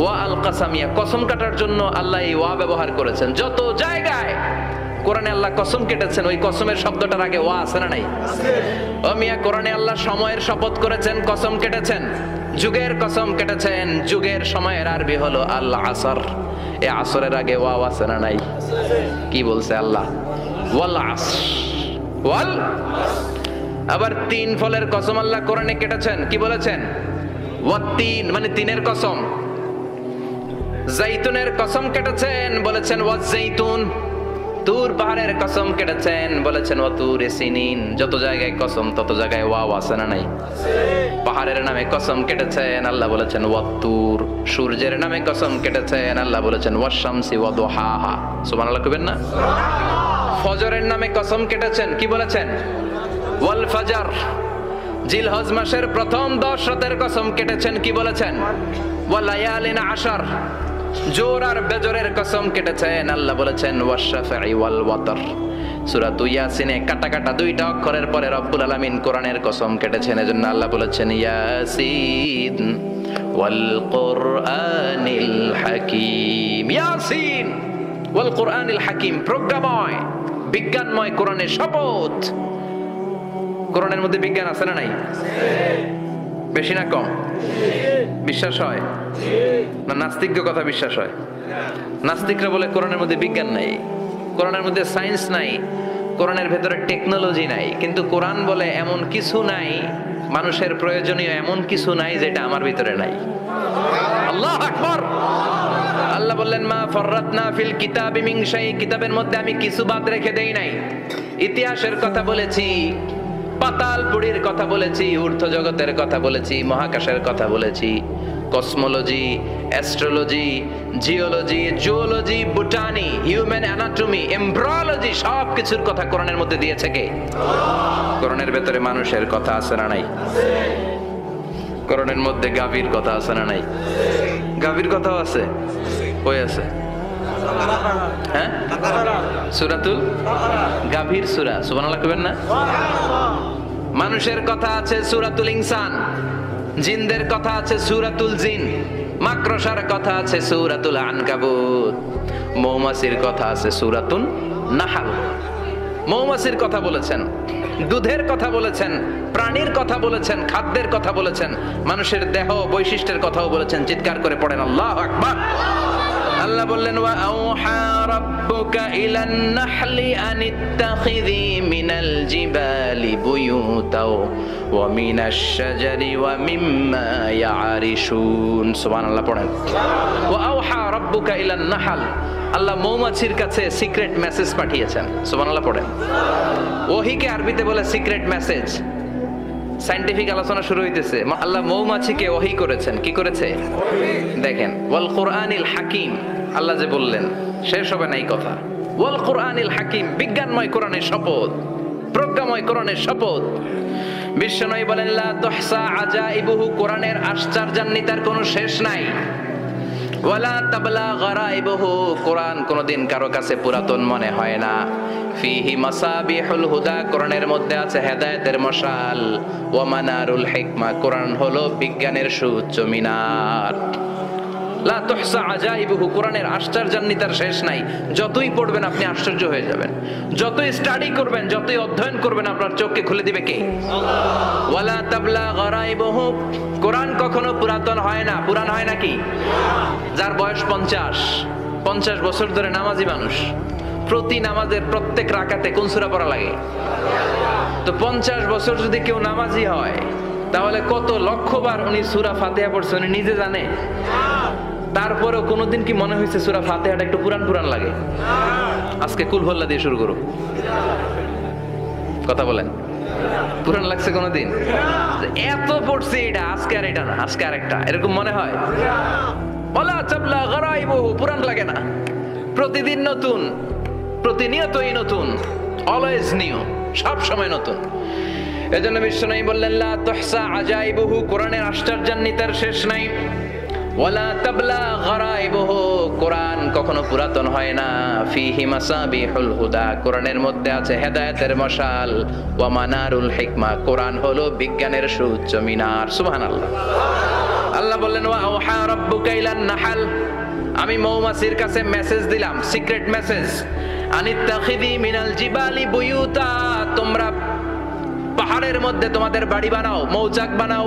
ওয়া আল কাসামিয়া। কসম কাটার জন্য আল্লাহ এই ওয়া ব্যবহার করেছেন। যত জায়গায় কোরআনে আল্লাহ কসম কেটেছেন ওই কসমের শব্দটার আগে ওয়া আছে না নাই? ও মিয়া, কোরআনে আল্লাহ সময়ের শপথ করেছেন, কসম কেটেছেন, যুগের কসম কেটেছেন। যুগের সময়ের আরবি হলো আল আসর। এই আসরের আগে ওয়া আছে না নাই? কি বলছে আল্লাহ? ওয়াল আসর, ওয়াল। আবার তিন ফলের কসম আল্লাহ কোরআনে কেটেছেন। কি বলেছেন? ওয়াত্তিন মানে তিনের কসম। জাইতুনের কসম কেটেছেন, বলেছেন ওয়াজ্জাইতুন। তুর পাহাড়ের কসম কেটেছেন, বলেছেন ওয়াতুরে সিনিন। যত জায়গায় কসম তত জায়গায় ওয়াও আছে না নাই? পাহাড়ের নামে কসম কেটেছেন, আল্লাহ বলেছেন ওয়াতুর। সূর্যের নামে কসম কেটেছেন, আল্লাহ বলেছেন ওয়াশ-শামসি ওয়াদুহাহা। সুবহানাল্লাহ কইবেন না? ফজরের নামে কসম কেটেছেন, কি বলেছেন? ওয়াল ফাজর। জিলহজ মাসের প্রথম 10 রাতের কসম কেটেছেন, কি বলেছেন? ওয়ালায়ালিন আশর। জোর আর বেজরের কসম কেটেছেন, আল্লাহ বলেছেন ওয়াশ-শাফঈ ওয়াল ওয়াতর। সূরা ইয়াসিনে কাটা কাটা দুইটা অক্ষরের পরে রব্বুল আলামিন কোরআনের কসম কেটেছেন। এজন্য আল্লাহ বলেছেন ইয়াসিন ওয়াল কুরআনিল হাকীম। ইয়াসিন ওয়াল কুরআনিল হাকীম, প্রজ্ঞাময় বিজ্ঞানময় কোরআনের শপথ। কোরআনের মধ্যে বিজ্ঞান আছে না নাই? বেশি না কম? বিশ্বাস হয় না? নাস্তিকদের কথা বিশ্বাস হয়? নাস্তিকরা বলে কোরআনের মধ্যে বিজ্ঞান নাই, কোরআনের মধ্যে সায়েন্স নাই, কোরআনের ভেতরে টেকনোলজি নাই। কিন্তু কোরআন বলে এমন কিছু নাই, মানুষের প্রয়োজনীয় এমন কিছু নাই যেটা আমার ভিতরে নাই। আল্লাহু আকবার। আল্লাহ বললেন মা ফাররাতনা ফিল কিতাবি মিন শাই, কিতাবের মধ্যে আমি কিছু বাদ রেখে দেই নাই। ইতিহাসের কথা বলেছি, পাতালপুরীর কথা বলেছি, ঊর্ধ্ব জগতের কথা বলেছি, মহাকাশের কথা বলেছি, cosmology, astrology, geology, zoology, botany, human anatomy, embryology, সব কিছুর কথা কোরআনের মধ্যে দিয়েছে কে? কোরআনের ভেতরে মানুষের কথা আছে না নাই? কোরআনের মধ্যে গাভীর কথা আছে না নাই? গাভীর কথাও আছে। কই আছে? হ্যাঁ, সূরাতুল গাভীর সূরা। সুবহানাল্লাহ কইবেন না? মানুষের কথা আছে সূরাতুল ইনসান, জিনদের কথা আছে সূরাতুল জিন, মাকড়সার কথা আছে সূরাতুল আনকাবুত, মৌমাছির কথা আছে সূরাতুন নাহাল। মৌমাছির কথা বলেছেন, দুধের কথা বলেছেন, প্রাণীর কথা বলেছেন, খাদ্যের কথা বলেছেন, মানুষের দেহ বৈশিষ্ট্যের কথাও বলেছেন। চিৎকার করে পড়েন আল্লাহু আকবার। আল্লাহ বললেন ওয়া আওহা রাব্বুকা ইলান নাহলি আনিত্তাখিযি মিনাল জিবালি বুয়ুতাও ওয়া মিনাশ শাজারি ওয়া মিম্মা ইয়ারিশুন। সুবহানাল্লাহ পড়েন। ওয়া আওহা রাব্বুকা ইলান নাহল, আল্লাহ মৌমাছির কাছে সিক্রেট মেসেজ পাঠিয়েছেন। সুবহানাল্লাহ পড়েন। ওহীকে আরবিতে বলে সিক্রেট মেসেজ। সায়েন্টিফিক আলোচনা শুরু হইতেছে। আল্লাহ মৌমাছিকে ওহী করেছেন। কি করেছে? দেখেন, ওয়াল কোরআনিল হাকিম, আল্লাহ যে বললেন শেষ হবে না এই কথা। ওয়াল কোরআনিল হাকিম, বিজ্ঞানময় কোরআনের শপথ, প্রজ্ঞাময় কোরআনের শপথ। বিশ্বনবী বলেন লা তুহসা আজাইবুহু, কোরআনের আশ্চর্যান্বিতার কোনো শেষ নাই। ওয়ালা তাবলা গারাইবুহু, কোরআন কোনদিন কারো কাছে পুরাতন মনে হয় না। ফিহি মাসাবিহুল হুদা, কোরআনের মধ্যে আছে হেদায়েতের মশাল। ওয়া মানারুল হিকমা, কোরআন হলো বিজ্ঞানের সুউচ্চ মিনার। লা তুহসা আজাইবুহু, কোরআনের আশ্চর্যান্বিতার শেষ নাই। যতই পড়বেন আপনি আশ্চর্য হয়ে যাবেন, যতই স্টাডি করবেন, যতই অধ্যয়ন করবেন, আপনার চোখকে খুলে দিবে কে? ওয়ালা তাবলা গারাইবুহু, কোরআন কখনো পুরাতন হয় না। পুরান হয় নাকি? যার বয়স 50 বছর ধরে নামাজি মানুষ, প্রতি নামাজের প্রত্যেক রাকাতে কোন সূরা পড়া লাগে? তো 50 বছর যদি কেউ নামাজি হয়, তাহলে কত লক্ষবার উনি সূরা ফাতিহা পড়ছে উনি নিজে জানে? তারপরেও কোনোদিন কি মনে হয়েছে সূরা ফাতিহাটা একটু পুরান পুরান লাগে? আজকে কুল হল্লা দিয়ে শুরু করুক, কথা বলেন। পুরান লাগছে কোনোদিন? এত পড়ছে এটা, আজকে আর এটা না, আজকে আর একটা, এরকম মনে হয়? ওয়ালা তাবলা গারাইবুহু, পুরান লাগে না। প্রতিদিন নতুন, প্রতিনিয়তই নতুন, অলওয়েজ নিউ, সব সময় নতুন। এজন্য বিশ্বনবী বললেন লা তুহসা আজাইবুহু, কোরআনের আশ্চর্যান্বিতার শেষ নাই। ওয়ালা তাবলা গারাইবুহু, কোরআন কখনো পুরাতন হয় না। ফিহি মাসাবিহুল হুদা, কোরআনের মধ্যে আছে হেদায়েতের মশাল। ওয়া মানারুল হিকমা, কোরআন হলো বিজ্ঞানের সুউচ্চ মিনার। সুবহানাল্লাহ। আল্লাহ বললেন ওয়া আওহা রাব্বুকা ইলান নাহল, আমি মৌমাছির কাছে মেসেজ দিলাম, সিক্রেট মেসেজ। আনিত্তাখিযি মিনাল জিবালি বুয়ুতা, তোমরা পাহাড়ের মধ্যে তোমাদের বাড়ি বানাও, মৌচাক বানাও।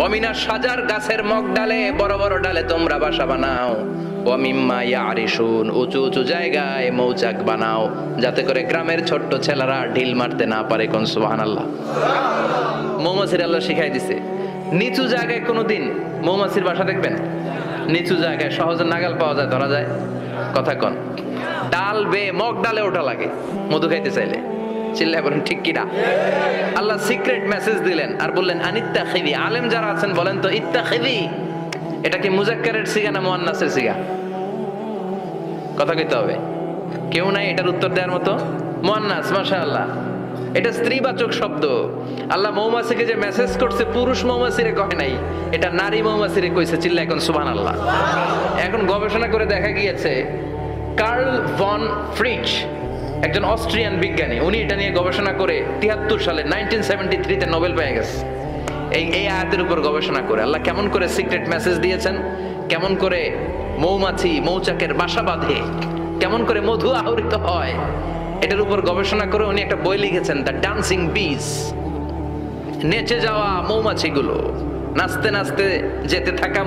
অমিনা সাজার, গাছের মগ ডালে, বড় বড় ডালে তোমরা বাসা বানাও। ওয়ামিম্মা ইয়ারিশুন, উঁচু উঁচু জায়গায় মৌচাক বানাও, যাতে করে গ্রামের ছোট্ট ছেলেরা ঢিল মারতে না পারে। কোন সুবহানাল্লাহ। মৌমাছির আল্লাহ শিখাই দিছে। নিচু জায়গায় কোনোদিন মৌমাছির বাসা দেখবেন? নিচু জায়গায় সহজে নাগাল পাওয়া যায়, ধরা যায়। কথা কন। ডাল বেয়ে মগ ডালে ওঠা লাগে মধু খাইতে চাইলে। চিল্লায় বলেন ঠিক কিনা? আল্লাহ সিক্রেট মেসেজ দিলেন আর বললেন আনিত্তাখিযি। আলেম যারা আছেন বলেন তো, ইত্তাখিযি এটা কি মুজাক্কারের সিগা না মুয়ান্নাসের সিগা? কথা কইতে হবে। কেউ নাই এটার উত্তর দেওয়ার মতো? মুয়ান্নাস, মাশাআল্লাহ। এটা স্ত্রীবাচক শব্দ। আল্লাহ মৌমাছিকে যে মেসেজ করছে পুরুষ মৌমাছিরে কয় নাই, এটা নারী মৌমাছিরে কইছে। চিল্লা এখন সুবহানাল্লাহ। এখন গবেষণা করে দেখা গিয়েছে, কার্ল ভন ফ্রিচ, একজন অস্ট্রিয়ান বিজ্ঞানী, উনি এটা নিয়ে গবেষণা করে 73 সালে 1973 তে নোবেল পেয়ে গেছে। এই আয়াতের উপর গবেষণা করে আল্লাহ কেমন করে সিক্রেট মেসেজ দিয়েছেন, কেমন করে মৌমাছি মৌচাকের বাসা বাঁধে, কেমন করে মধু আহরিত হয়, এটার উপর গবেষণা করে উনি একটা বই লিখেছেন, দ্য ডান্সিং বিজ। নেচে যাওয়া মৌমাছিগুলো, নাচতে নাচতে যেতে থাকা